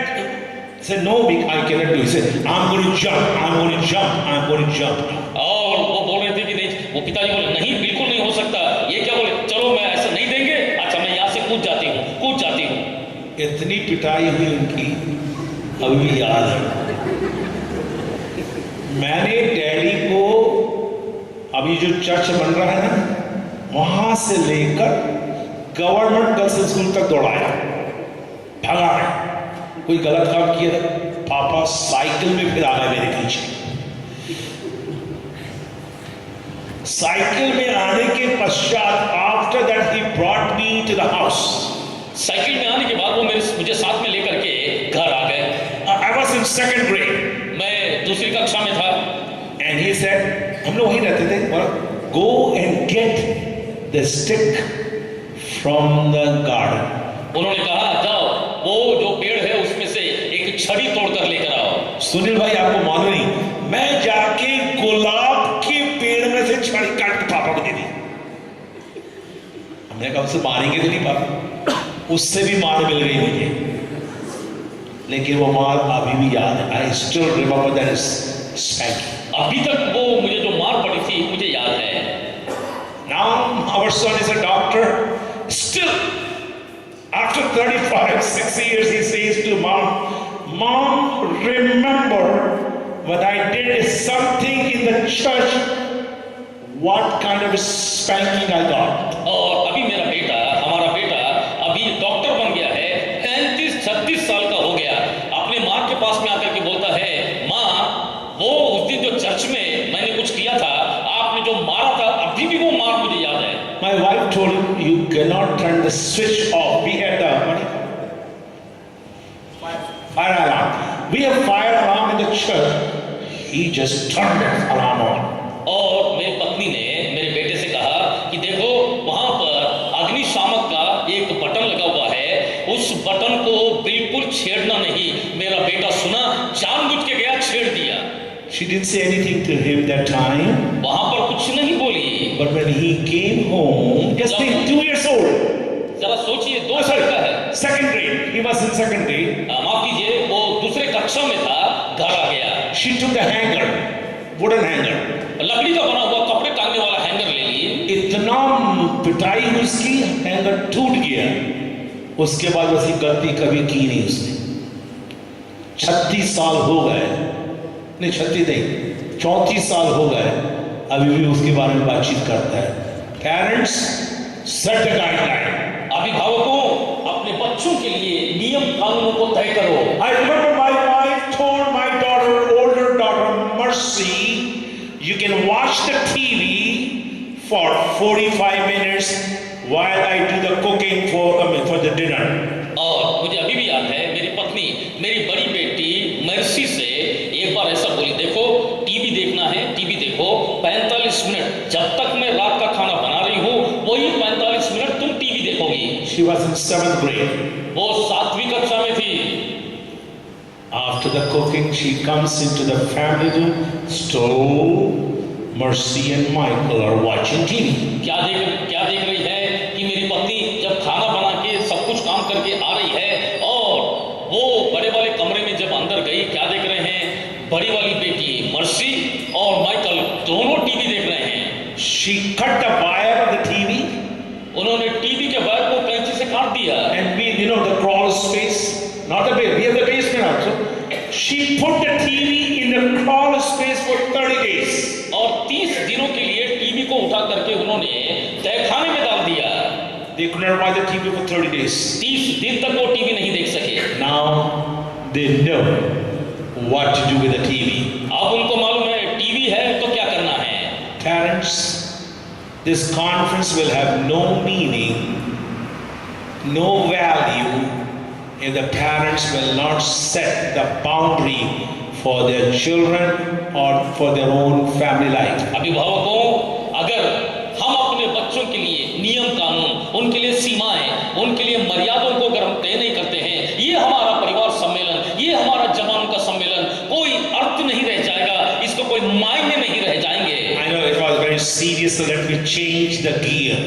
said, "No, I cannot do." He said, "I'm going to jump. I'm going to jump. I'm going to jump." और वो बोल रहे थे कि नहीं, वो पिताजी बोले नहीं बिल्कुल नहीं हो सकता। ये क्या बोले, चलो मैं ऐसा नहीं देंगे, अच्छा मैं यहाँ से कूद जाती हूँ। इतनी पिटाई हुई उनकी अभी भी याद है। मैंने डैडी को अभी जो चर्च बन रहा है ना, वहां से लेकर गवर्नमेंट गर्ल्स स्कूल तक दौड़ाया, भगा मैं। कोई गलत काम किया था, पापा साइकिल में फिर आ गए मेरे पीछे। साइकिल में आने के पश्चात after that he brought me to the house. Cycle में आने के बाद वो मुझे साथ में लेकर के घर आ गए। I was in second grade. मैं दूसरी कक्षा में था। And he said, हम लोग वहीं रहते थे, go and get the stick from the garden. उन्होंने कहा जाओ वो जो पेड़ है उसमें से एक छड़ी तोड़कर लेकर आओ। सुनील भाई आपको मालूम नहीं, मैं जाके गुलाब के पेड़ में से छड़ी काट के पापा को दे दी। हमने कहा उसे मारेंगे तो नहीं पापा, उससे भी मार मिल गई मुझे, लेकिन वो मार अभी भी याद है। I still remember that spanking. अभी तक वो मुझे जो मार पड़ी थी मुझे याद है। Now our son is a doctor. Still, after 35-60 years, he says to mom, remember when I did something in the church, what kind of spanking I got. और अभी हमारा बेटा अभी डॉक्टर बन गया है, 35-36 साल का हो गया। अपने माँ के पास में आकर के बोलता है, माँ वो उस दिन जो चर्च में मैंने कुछ किया था, आपने जो मारा था, अभी भी वो मार मुझे याद है। My wife told him, you cannot turn the switch off. We had the fire alarm. We have fire alarm in the church. He just turned that alarm on. और मेरी पत्नी ने मेरे बेटे से कहा कि देखो वहां पर अग्निशामक का एक बटन लगा हुआ है, उस बटन को बिल्कुल छेड़ना नहीं। मेरा बेटा सुना, जानबूझ के गया, छेड़ दिया। She didn't say anything to him that time. वहां पर कुछ नहीं बोली। But when he came home, just 2 years old. जरा सोचिए, 2 साल का है। Second grade. He was in second grade. माफ कीजिए, वो दूसरे कक्षा में था, घर आ गया। She took a hanger, wooden hanger. लकड़ी का बना हुआ कपड़े टांगने वाला हैंगर ले ली। इतना पिटाई हुई उसकी, हैंगर टूट गया। उसके बाद वैसी गलती कभी की नहीं उसने। 36 साल हो गए, नहीं 36 नहीं, 34 साल हो गए, अभी भी उसके बारे में बातचीत करता है। Parents set a guideline. अभिभावकों, अपने बच्चों के लिए नियम कानूनों को तय करो। I remember my wife told my daughter, older daughter Mercy, you can watch the TV for 45 minutes while I do the cooking for the dinner. और मुझे अभी भी याद है, मेरी पत्नी, मेरी बड़ी बेटी मर्सी से एक बार ऐसा बोली, देखो टीवी देखना है, टीवी देखो 45 मिनट, जब तक मैं रात का खाना बना रही हूँ वही 45 मिनट तुम TV देखोगी। She was in 7th grade. वो 7वीं कक्षा में थी। After the cooking, she comes into the family room. Stove, Mercy and Michael are watching TV. क्या देख रही है कि मेरी पत्नी जब खाना बना के सब कुछ काम करके आ रही है और वो बड़े वाले कमरे में जब अंदर गई, क्या देख रहे हैं? बड़ी वाली बेटी मर्सी और माइकल दोनों टीवी देख रहे हैं। She cut the wire of the TV. उन्होंने टीवी के वायर को कैंची से काट दिया। And we, you know, the crawl space, not the base, we have the basement also. She put the TV in the crawl space for 30 days. और 30 दिनों के लिए टीवी को उठा करके उन्होंने तहखाने में डाल दिया। They could not watch the TV for 30 days. 30 दिन तक वो टीवी नहीं देख सके। Now they know what to do with the TV. अब उनको मालूम है टीवी है तो क्या करना है। Parents, this conference will have no meaning, no value if the parents will not set the boundary for their children or for their own family life. अभिभावकों, अगर हम अपने बच्चों के लिए नियम कानून, उनके लिए सीमाएं, उनके लिए मर्यादों को अगर हम तय नहीं करते हैं, ये हमारा परिवार सम्मेलन, ये हमारा जवानों का सम्मेलन कोई अर्थ नहीं रह जाएगा, इसको कोई मायने नहीं रह जाएंगे। I know it was very serious, so let me change the gear.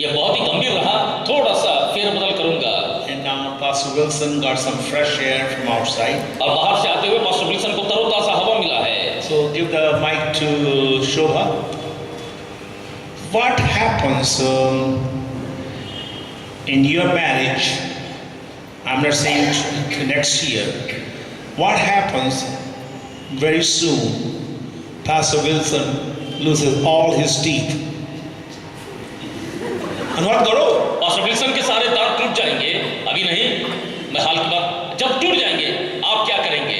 ये बहुत ही गंभीर रहा, थोड़ा सा फेरबदल करूंगा। And now Pastor Wilson got some fresh air from outside. और बाहर से आते हुए पास्टर विल्सन को तरोताजा हवा मिला है। So give the mic to Shobha. What happens in your marriage? I'm not saying next year. What happens very soon? Pastor Wilson loses all his teeth. अनुवाद करो। पास्टर विल्सन के सारे दांत टूट जाएंगे, अभी नहीं, मैं हाल की बात, जब टूट जाएंगे आप क्या करेंगे?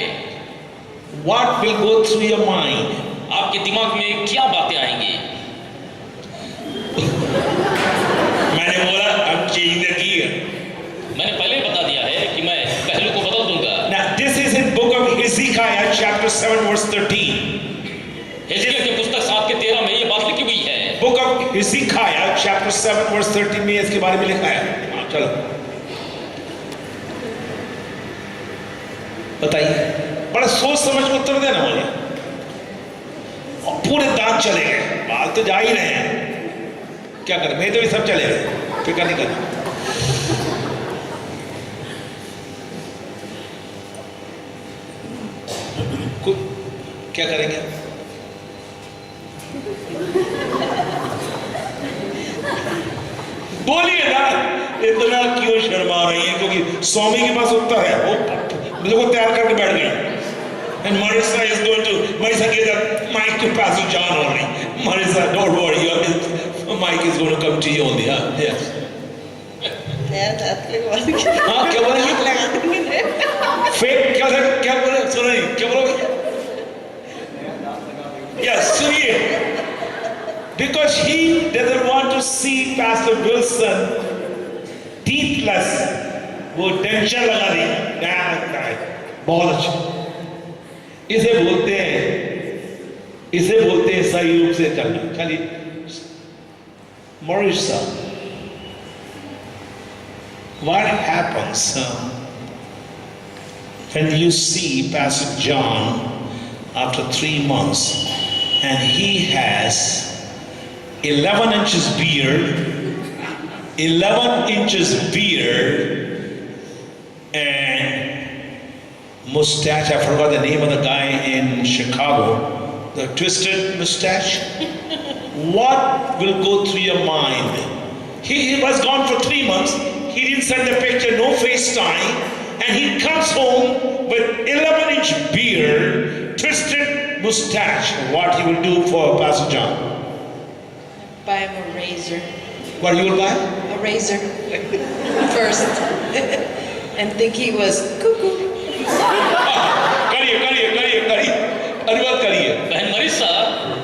What will go through your mind? आपके दिमाग में क्या बातें आएंगी? मैंने बोला I'm changing the gear. मैंने पहले ही बता दिया है कि मैं पहलू को बदल दूंगा। Now this is in book of Hezekiah chapter 7 verse 13. हिजकिय्याह की पुस्तक 7 के 13 में ये बात लिखी हुई है। Book of Hezekiah chapter 7 verse 13 में इसके बारे में लिखा है। हाँ चलो बताइए, बड़ा सोच समझ के उत्तर देना मुझे। और पूरे दांत चले गए, बाल तो जा ही रहे हैं, क्या करें, मैं तो भी सब चले गए, फिक्र नहीं करना। क्या करेंगे? बोलिए ना, इतना क्यों शर्मा रही है? क्योंकि स्वामी के पास उत्तर है, वो मुझे को तैयार करके बैठ गई। And Marissa is going to, Marissa gave the mic to Pastor John only. Marissa, don't worry, your mic is going to come to you only. Huh? Yes. हाँ क्या बोलेंगे? फेक क्या बोले? सुनो नहीं, क्या बोलोगे? Yes, सुनिए। Because he doesn't want to see Pastor Wilson teethless, वो टेंशन लगा दी, नया लगता है, बहुत अच्छा। इसे बोलते हैं सही रूप से चलना। चलिए, Marissa, what happens when you see Pastor John after 3 months and he has 11 inches beard, 11 inches beard and mustache? I forgot the name of the guy in Chicago, the twisted mustache. What will go through your mind? He was gone for 3 months. He didn't send the picture, no FaceTime. and he comes home with 11-inch beard, twisted mustache. What he will do for Pastor John? Buy him a razor. What you will buy? A razor. First. And think he was cuckoo. करिए अनुवाद करिए। बहन Marisa,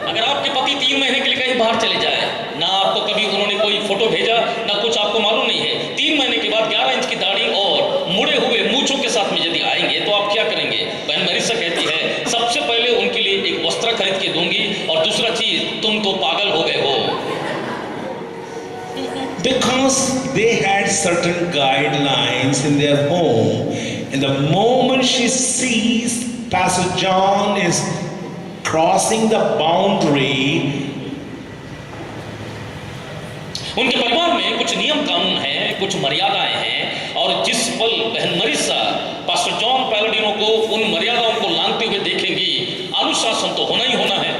अगर आपके पति 3 महीने के लिए कहीं बाहर चले जाए, ना आपको कभी उन्होंने कोई फोटो भेजा, ना कुछ आपको मालूम नहीं है, 3 महीने के बाद 11 इंच की दाढ़ी और मुड़े हुए मूंछों के साथ में यदि आएंगे तो आप क्या करेंगे? बहन मरीसा कहती है, सबसे पहले उनके लिए एक वस्त्र खरीद के दूंगी और दूसरा चीज, तुम तो पागल हो गए हो। Because they had certain guidelines in their home, and the moment she sees Pastor John is crossing the boundary, उनके परिवार में कुछ नियम कानून हैं, कुछ मर्यादाएं हैं, और जिस पल बहन मरीसा पास्टर जॉन पैलाडिनो को उन मर्यादाओं को लांघते हुए देखेंगी, अनुशासन तो होना ही होना है।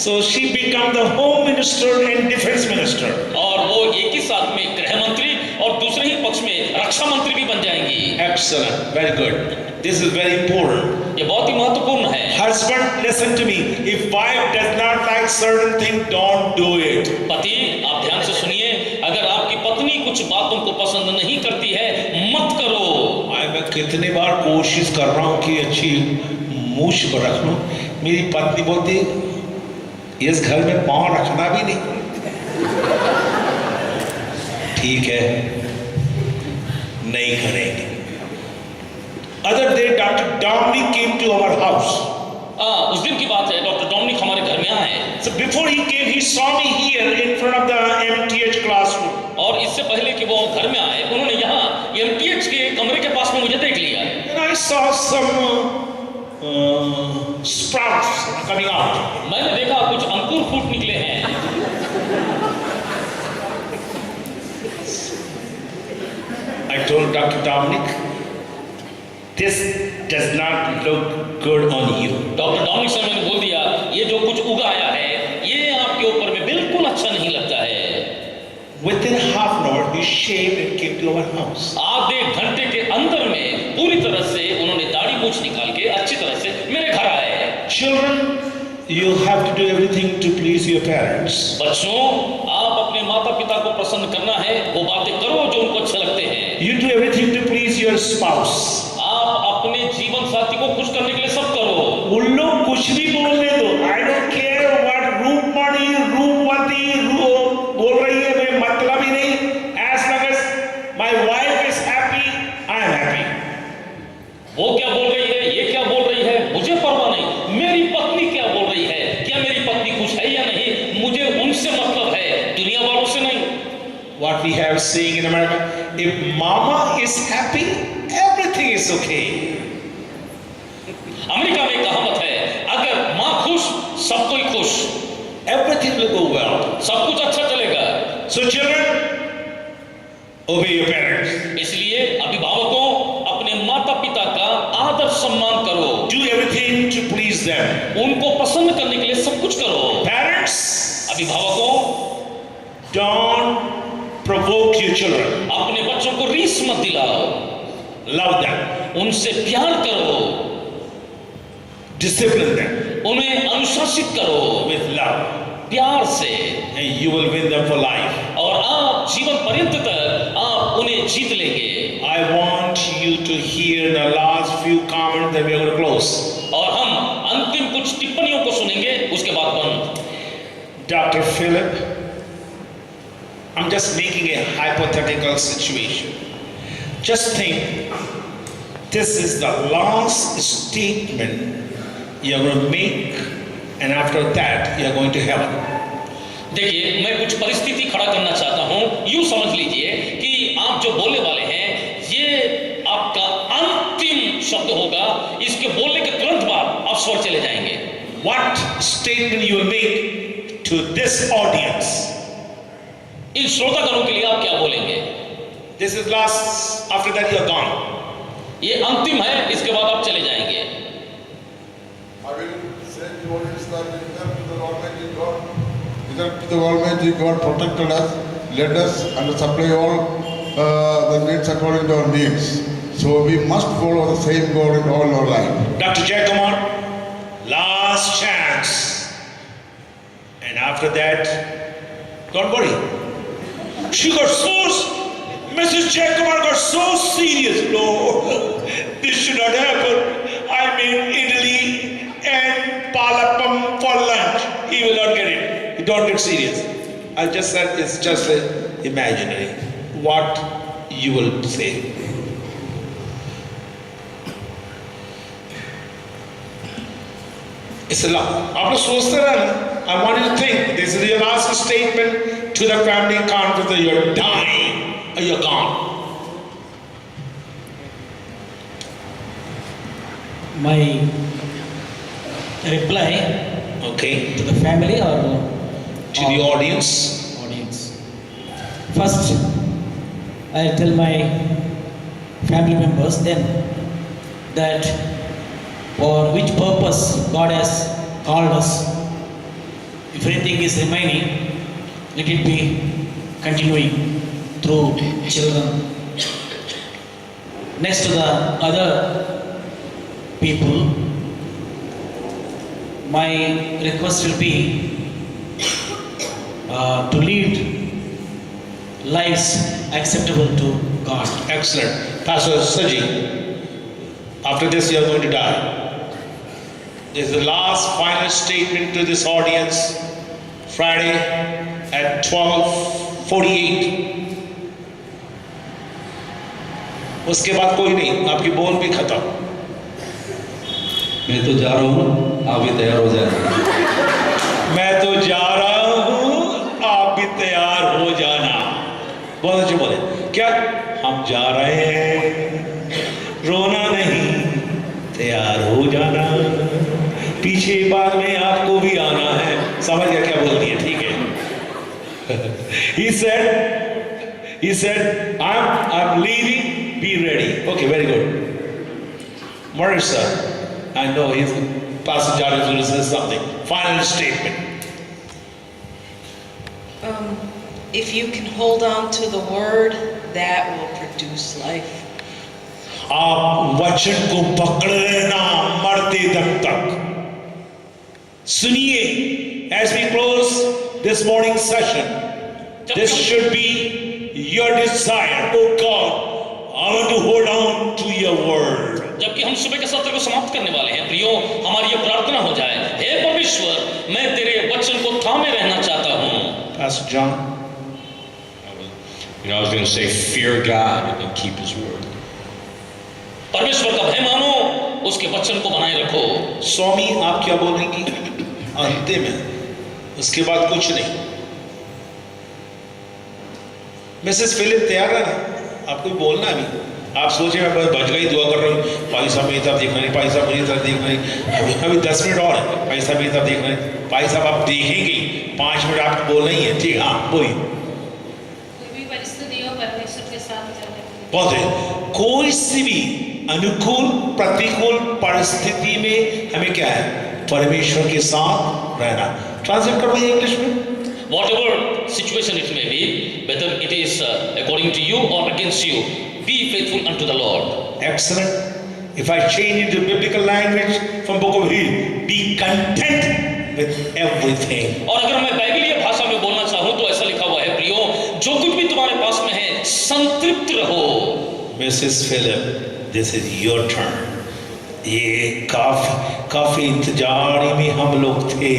So she became the home minister and defense minister. और वो एक ही साथ में गृह मंत्री और दूसरे ही पक्ष में रक्षा मंत्री भी बन जाएंगी। Excellent, very good. This is very important. ये बहुत ही महत्वपूर्ण है। Husband, listen to me. If wife does not like certain thing, don't do it. पति, आप ध्यान से सुनिए, अगर आपकी पत्नी कुछ बातों को पसंद नहीं करती है, मत करो। मैं कितने बार कोशिश कर रहा हूँ कि अच्छी मूछ को रख लूं, मेरी पत्नी बोलती इस घर में पांव रखना भी नहीं। ठीक है, नहीं करेंगे। Other day, Dr. Dominic came to our house. उस दिन की बात है, डॉक्टर डोमिनिक हमारे घर में आए। So before he came, he saw me here in front of the MTH classroom. और इससे पहले कि वो घर में आए, उन्होंने यहाँ MTH के कमरे के पास में मुझे देख लिया। And I saw some sprouts coming out. मैंने देखा कुछ अंकुर फूट निकले हैं। I told Dr. Dominic, this does not look good on you. Doctor Dominic sir, मैंने बोल दिया, ये जो कुछ उगाया है, ये आपके ऊपर में बिल्कुल अच्छा नहीं लगता है। Within half an hour, he shaved and came to our house. आधे घंटे के अंदर में पूरी तरह से उन्होंने दाढ़ी मूछ निकाल के अच्छी तरह से मेरे घर आए। Children, you have to do everything to please your parents. बच्चों, आप अपने माता पिता को प्रसन्न करना है, वो बातें करो जो उनको अच्छे लगते हैं। You do everything to please your spouse. आप अपने जीवन साथी को खुश करने के लिए सब करो। उन लोग कुछ भी बोलने दो। I don't care what Roopmani, रूपवती बोल रही है, मैं मतलब ही नहीं। As long as my wife is happy, I am happy. वो क्या बोल रही है, ये क्या बोल रही है, मुझे परवाह नहीं। मेरी पत्नी क्या बोल रही है, क्या मेरी पत्नी खुश है या नहीं, मुझे उनसे मतलब है, दुनिया वालों से नहीं। What we have saying in America, if mama is happy, everything is okay. America में कहावत है, अगर माँ खुश, सब कोई खुश। Everything will go well. सब कुछ अच्छा चलेगा। So children, obey your parents. इसलिए अभिभावकों, अपने माता पिता का आदर सम्मान करो। Do everything to please them. उनको पसंद करने के लिए सब कुछ करो। Parents, अभिभावकों, don't provoke your children. अपने बच्चों को रीस मत दिलाओ। Love them. उनसे प्यार करो। Discipline them उन्हें अनुशासित करो with love, प्यार से, and you will win them for life. और आप जीवन पर्यंत तक आप उन्हें जीत लेंगे। I want you to hear the last few comments that we are going to close. और हम अंतिम कुछ टिप्पणियों को सुनेंगे, उसके बाद बंद। Dr. Philip, I'm just making a hypothetical situation. Just think, this is the last statement you're going to make, and after that you're going to heaven. देखिए, मैं कुछ परिस्थिति खड़ा करना चाहता हूं। यूं समझ लीजिए कि आप जो बोलने वाले हैं, ये आपका अंतिम शब्द होगा। इसके बोलने के तुरंत बाद आप स्वर्ग चले जाएंगे। What statement you will make to this audience? इन श्रोतागणों के लिए आप क्या बोलेंगे? This is last. After that you are gone. ये अंतिम है, इसके बाद आप चले जाएंगे। I will say to the audience that the Almighty God, the Almighty God protected us, led us, and supplied all the needs according to our needs. So we must follow the same God in all our life. Dr. Jaykumar, last chance. And after that, don't worry. She got Mrs. Jaykumar got so serious. No, this should not happen. I'm in Italy and palapam for lunch. He will not get it. Don't get serious. I just said it's just imaginary. What you will say. It's a lot. I want you to think this is your last statement to the family conference that you're dying or you're gone. My reply Okay. to the family or To the audience. First, I'll tell my family members then that for which purpose God has called us. If anything is remaining, let it be continuing through children. Next to the other people, my request will be to lead lives acceptable to God. Excellent. Pastor Saji, after this you are going to die. This is the last final statement to this audience. Friday at 12:48. उसके बाद कोई नहीं, आपकी बोल भी खत्म. मैं तो जा रहा हूँ, आप भी तैयार हो जाए. मैं तो जा रहा हूँ, आप भी तैयार हो जाना. बहुत अच्छे बोले. क्या हम जा रहे हैं, रोना नहीं, तैयार हो जाना. पीछे बाद में आपको भी आना है. समझ गया क्या बोल दिया? ठीक है. He said, I'm leaving. Be ready. Okay, very good. Marissa, I know Pastor John is going to say something. Final statement. If you can hold on to the word, that will produce life. आप वचन को पकड़ लेना मरते दम तक. सुनिए, as we close this morning session, this should be your desire. Oh God, I want to hold on to your word. जबकि हम सुबह के सत्र को समाप्त करने वाले हैं, प्रियो, हमारी ये प्रार्थना हो जाए, हे परमेश्वर, मैं तेरे वचन को थामे रहना चाहता हूँ. Pastor John, I was going to say, fear God and keep His word. परमेश्वर का भय मानो, उसके वचन को बनाए रखो. स्वामी आप क्या बोलेंगी? अंतिम है, उसके बाद कुछ नहीं. मिसेस फिलिप तैयार है ना? आपको बोलना है अभी. आप सोचे मैं बच गई, दुआ कर रहा हूँ, भाई साहब मेरी तरफ देखना नहीं, भाई साहब मेरी तरफ देखना नहीं. अभी 10 मिनट और है, भाई साहब मेरी तरफ देखना नहीं. भाई साहब आप देखेंगे, 5 मिनट आपको बोलना ही है. ठीक है, हाँ बोलिए. कोई भी परिस्थिति हो, परमेश्वर के साथ चलने. बहुत है. कोई सी भी अनुकूल प्रतिकूल परिस्थिति में हमें क्या है? परमेश्वर के साथ रहना. ट्रांसलेट करो इंग्लिश में. Whatever situation it may be, whether it is according to you or against you, be faithful unto the Lord. Excellent. If I change into biblical language from Book of Hil, be content with everything. और अगर मैं बाइबलीय भाषा में बोलना चाहूँ तो ऐसा लिखा हुआ है, प्रियो, जो कुछ भी तुम्हारे पास में है, संतृप्त रहो. Mrs. Philip, this is your turn. ये काफी इंतजार में हम लोग थे,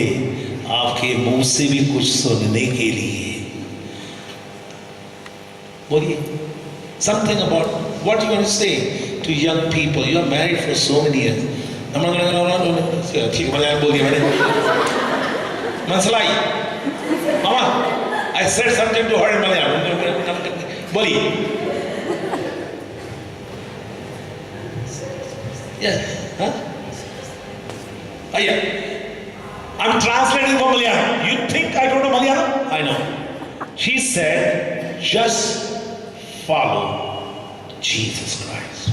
आपके मुंह से भी कुछ सुनने के लिए. बोलिए. Something about what you want to say to young people. You are married for so many years. ठीक है, मैंने बोल दिया मैंने. मंसलाई, मामा, I said something to her in Malayalam. बोलिए. Yes. Huh? Oh, yeah. I'm translating from Malayalam. You think I don't know Malayalam? I know. She said, just follow Jesus Christ.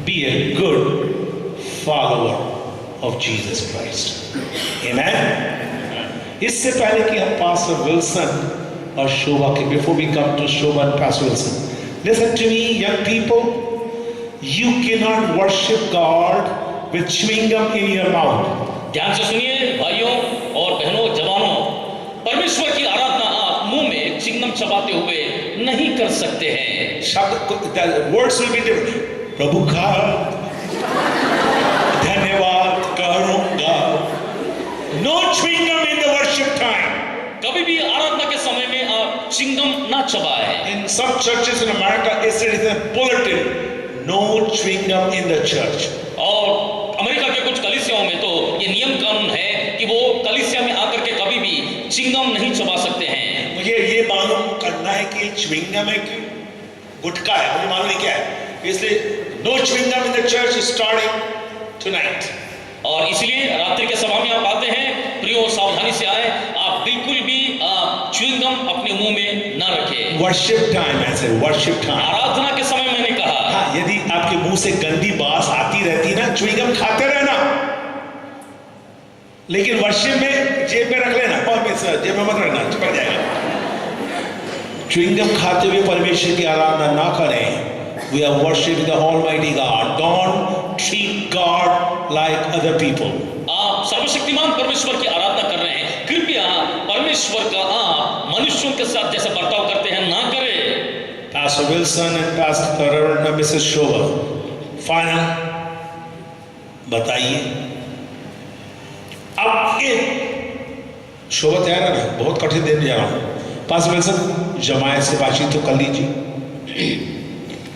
Be a good follower of Jesus Christ. Amen? इससे पहले कि हम Pastor Wilson और शोभा के, before we come to Shobha and Pastor Wilson, listen to me, young people. You cannot worship God with chewing gum in your mouth. ध्यान से सुनिए भाइयों और बहनों, जवानों, परमेश्वर की आराधना आप मुंह में चिंगम चबाते हुए नहीं कर सकते हैं। शब्द, the words will be different. प्रभु का धन्यवाद करूंगा. No chewing gum in the worship time. कभी भी आराधना के समय में आप चिंगम ना चबाएं। In some churches in America, it's a bulletin. No chewing gum in the church. और अमेरिका के कुछ कलीसियाओं में तो ये नियम कानून है कि वो कलीसिया में आकर के कभी भी चिंगम नहीं चबा सकते हैं। मुझे ये मालूम करना है कि chewing gum है कि गुटखा है, मुझे मालूम नहीं क्या है, इसलिए no chewing gum in the church is starting tonight. और इसलिए रात्रि के सभा में आप आते हैं, प्रियो सावधानी से आए, आप बिल्कुल भी च्युइंग गम अपने मुंह में न रखें। Worship time, I said worship time. आराधना के समय मैंने कहा। हाँ, यदि आपके मुंह से गंदी बात आती रहती ना, च्युइंग गम खाते रहना, लेकिन वर्शिप में जेब में रख लेना, और में जेब में मत रखना, चिपक जाएगा। च्युइंग गम खाते हुए परमेश्वर की आराधना ना करें। We are worshiping the Almighty God. Don't treat God like other people. आप सर्वशक्तिमान परमेश्वर की आराधना कर रहे हैं, कृपया परमेश्वर का आप मनुष्यों के साथ जैसा बर्ताव करते हैं ना करें। Pastor Wilson and Pastor Mrs. Shova, final बताइए। अब ये शोभा तैयार है ना, बहुत कठिन दिन जा रहा हूँ। पास्टर विल्सन, जमायत से बातचीत तो कर लीजिए।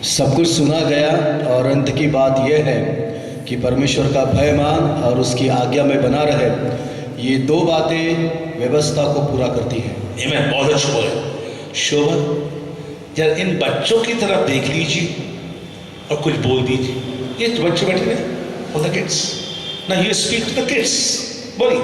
सब कुछ सुना गया और अंत की बात यह है कि परमेश्वर का भय मान और उसकी आज्ञा में बना रहे। ये दो बातें व्यवस्था को पूरा करती हैं। आमीन, बहुत अच्छा बोले। शोभा, जरा इन बच्चों की तरफ देख लीजिए और कुछ बोल दीजिए। ये तो बच्चे बैठे हैं, all the kids. Now you speak to the kids. बोलिए।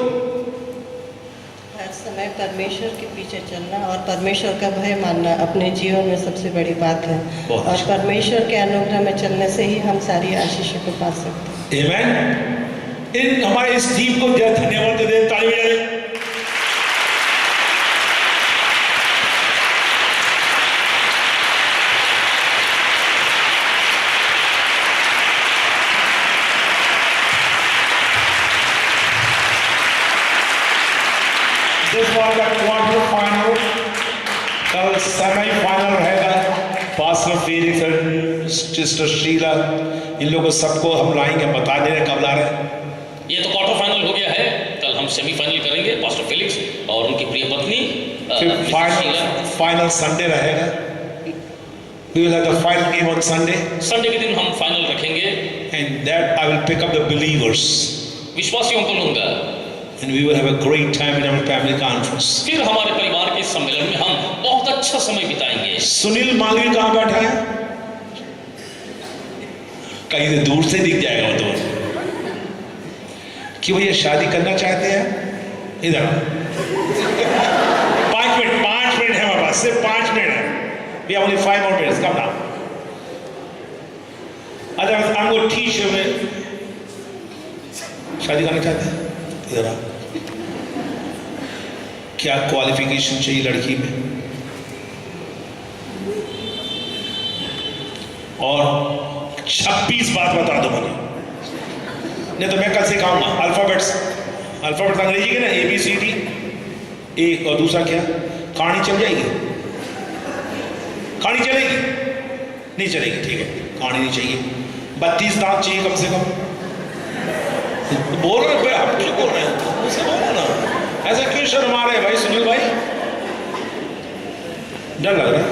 हर समय परमेश्वर के पीछे चलना और परमेश्वर का भय मानना अपने जीवन में सबसे बड़ी बात है, और परमेश्वर के अनुग्रह में चलने से ही हम सारी आशीषों को पा सकते हैं। आमीन। इन हमारे इस टीम को धन्यवाद दें, ताली बजाएं। This was the quarter final. कल सेमीफाइनल रहेगा। पास्टर फेलिक्स और सिस्टर शीला, इन लोगों सबको हम लाएंगे, बता दे रहे कब ला रहे हैं। ये तो क्वार्टर फाइनल हो गया है, कल हम सेमीफाइनल करेंगे। पास्टर फेलिक्स और उनकी प्रिय पत्नी। फिर फाइनल संडे रहेगा। We will have the final game on Sunday. Sunday के दिन हम फाइनल रखेंगे। And that I will pick up the believers. विश्वासियों को लूंगा। And we will have a great time in our family conference. फिर हमारे परिवार के सम्मेलन में हम बहुत अच्छा समय बिताएंगे। सुनील मालवी कहाँ बैठा है? कहीं से दूर से दिख जाएगा वो तो। कि भैया शादी करना चाहते हैं? इधर 5 मिनट है हमारे पास, सिर्फ 5 मिनट है। We have only 5 more minutes. Come now. Otherwise, I'm going to teach you. शादी करना चाहते हैं? इधर आ। क्या क्वालिफिकेशन चाहिए लड़की में? और 26 बात बता दो मुझे, नहीं तो मैं कल सिखाऊंगा। अल्फाबेट्स अंग्रेजी के ना, ABCD, एक और दूसरा क्या? कहानी चल जाएगी? कहानी चलेगी? नहीं चलेगी, ठीक है, कहानी नहीं चाहिए। 32 दांत चाहिए कम से कम। बोल रहे भाई, आप क्यों बोल रहे हैं? मुझसे बोलो ना, ऐसा क्यों शर्मा रहे भाई? सुनील भाई, डर लग रहा है?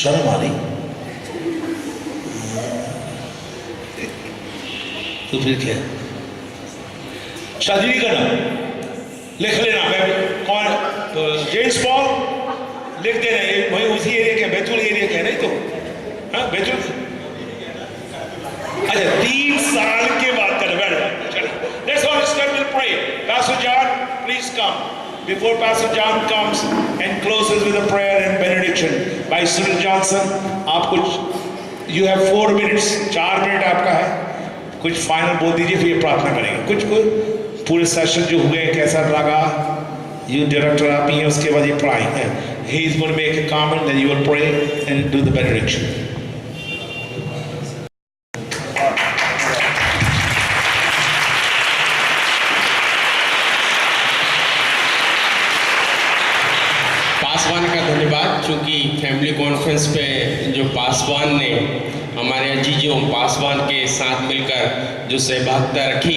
शर्म आ रही? तो फिर क्या? शादी नहीं करना, लिख लेना। मैं कौन? तो जेम्स पॉल लिख देना, वही उसी एरिया के, बैतूल एरिया के, नहीं तो? हाँ, बैतूल। अच्छा, 3 साल के बाद कर। Let's all stand and pray. Pastor John, please come. Before Pastor John comes and closes with a prayer and benediction by Sunil Johnson, आप कुछ, you have 4 minutes, 4 मिनट आपका है, कुछ फाइनल बोल दीजिए, फिर प्रार्थना करेंगे। कुछ पूरे सेशन जो हुए कैसा लगा? You director आप ही हैं, उसके बाद ये पढ़ाएंगे। He is going to make a comment, then you will pray and do the benediction. Paswan के साथ मिलकर जो सहभागिता रखी,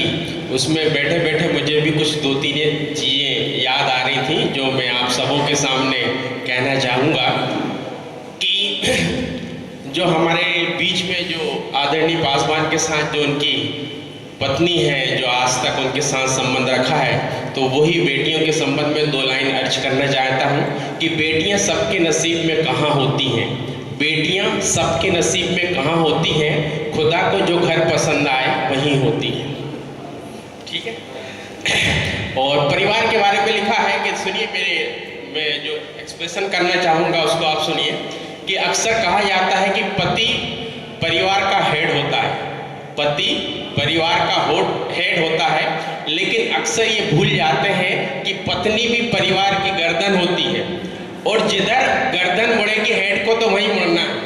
उसमें बैठे बैठे मुझे भी कुछ 2-3 चीज़ें याद आ रही थी जो मैं आप सबों के सामने कहना चाहूँगा कि जो हमारे बीच में जो आदरणीय पासवान के साथ जो उनकी पत्नी है, जो आज तक उनके साथ संबंध रखा है, तो वही बेटियों के संबंध में 2 लाइन अर्ज करना चाहता हूँ कि बेटियाँ सबके नसीब में कहाँ होती हैं, बेटियाँ सबके नसीब में कहाँ होती हैं, खुदा को जो घर पसंद आए वहीं होती हैं। ठीक है। और परिवार के बारे में लिखा है कि सुनिए, मैं जो एक्सप्रेशन करना चाहूँगा उसको आप सुनिए कि अक्सर कहा जाता है कि पति परिवार का हेड होता है, पति परिवार का हेड होता है, लेकिन अक्सर ये भूल जाते हैं कि पत्नी भी परिवार की गर्दन होती है, और जिधर गर्दन मुड़ेगी हेड को तो वहीं मुड़ना है।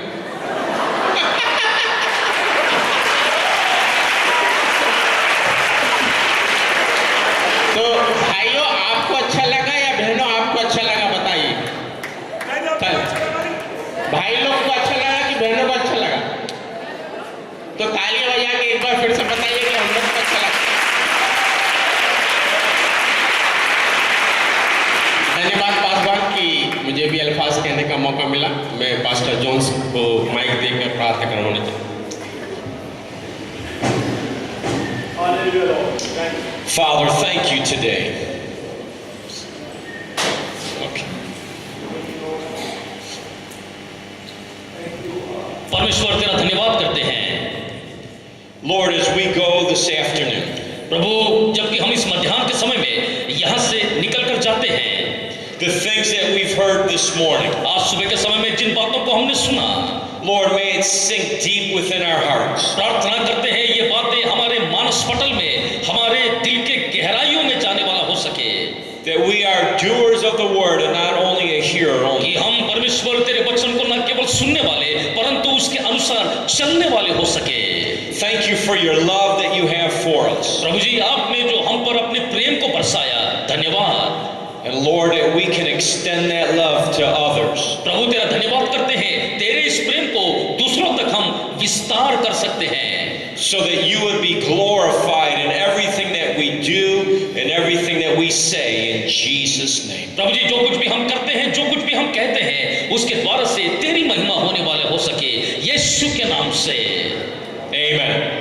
तो भाइयों, आपको अच्छा लगा या बहनों आपको अच्छा लगा, बताइए। भाई लोग को अच्छा लगा कि बहनों को अच्छा लगा? तो तालियां बजा के एक बार फिर से बताइए कि हम लोग को अच्छा लगा। धन्यवाद पासवान कि मुझे भी अल्फाज कहने का मौका मिला। मैं पास्टर जॉन्स को माइक देकर प्रार्थना करवाना चाहता हूँ। Father, thank you today. Okay. परमेश्वर तेरा धन्यवाद करते हैं Lord, as we go this afternoon, प्रभु, जबकि हम इस मध्याह्न के समय में यहाँ से निकल कर जाते हैं, the things that we've heard this morning, आज सुबह के समय में जिन बातों को हमने सुना, Lord, may it sink deep within our hearts. प्रार्थना करते हैं ये बातें हमारे मानस पटल में, हमारे दिल के गहराइयों में जाने वाला हो सके, That we are doers of the word and not only a hearer only. कि हम परमेश्वर तेरे वचन को न केवल सुनने वाले परंतु उसके अनुसार चलने वाले हो सके। Thank you for your love that you have for us. प्रभु जी, आपने जो हम पर अपने प्रेम को बरसाया, धन्यवाद। And Lord, that we can extend that love to others. प्रभु तेरा धन्यवाद करते हैं, तेरे इस प्रेम को दूसरों तक हम विस्तार कर सकते हैं, so that you would be glorified in everything that we do and everything that we say in Jesus' name. प्रभु जी, जो कुछ भी हम करते हैं, जो कुछ भी हम कहते हैं, उसके द्वारा से तेरी महिमा होने वाले हो सके, यीशु के नाम से, Amen.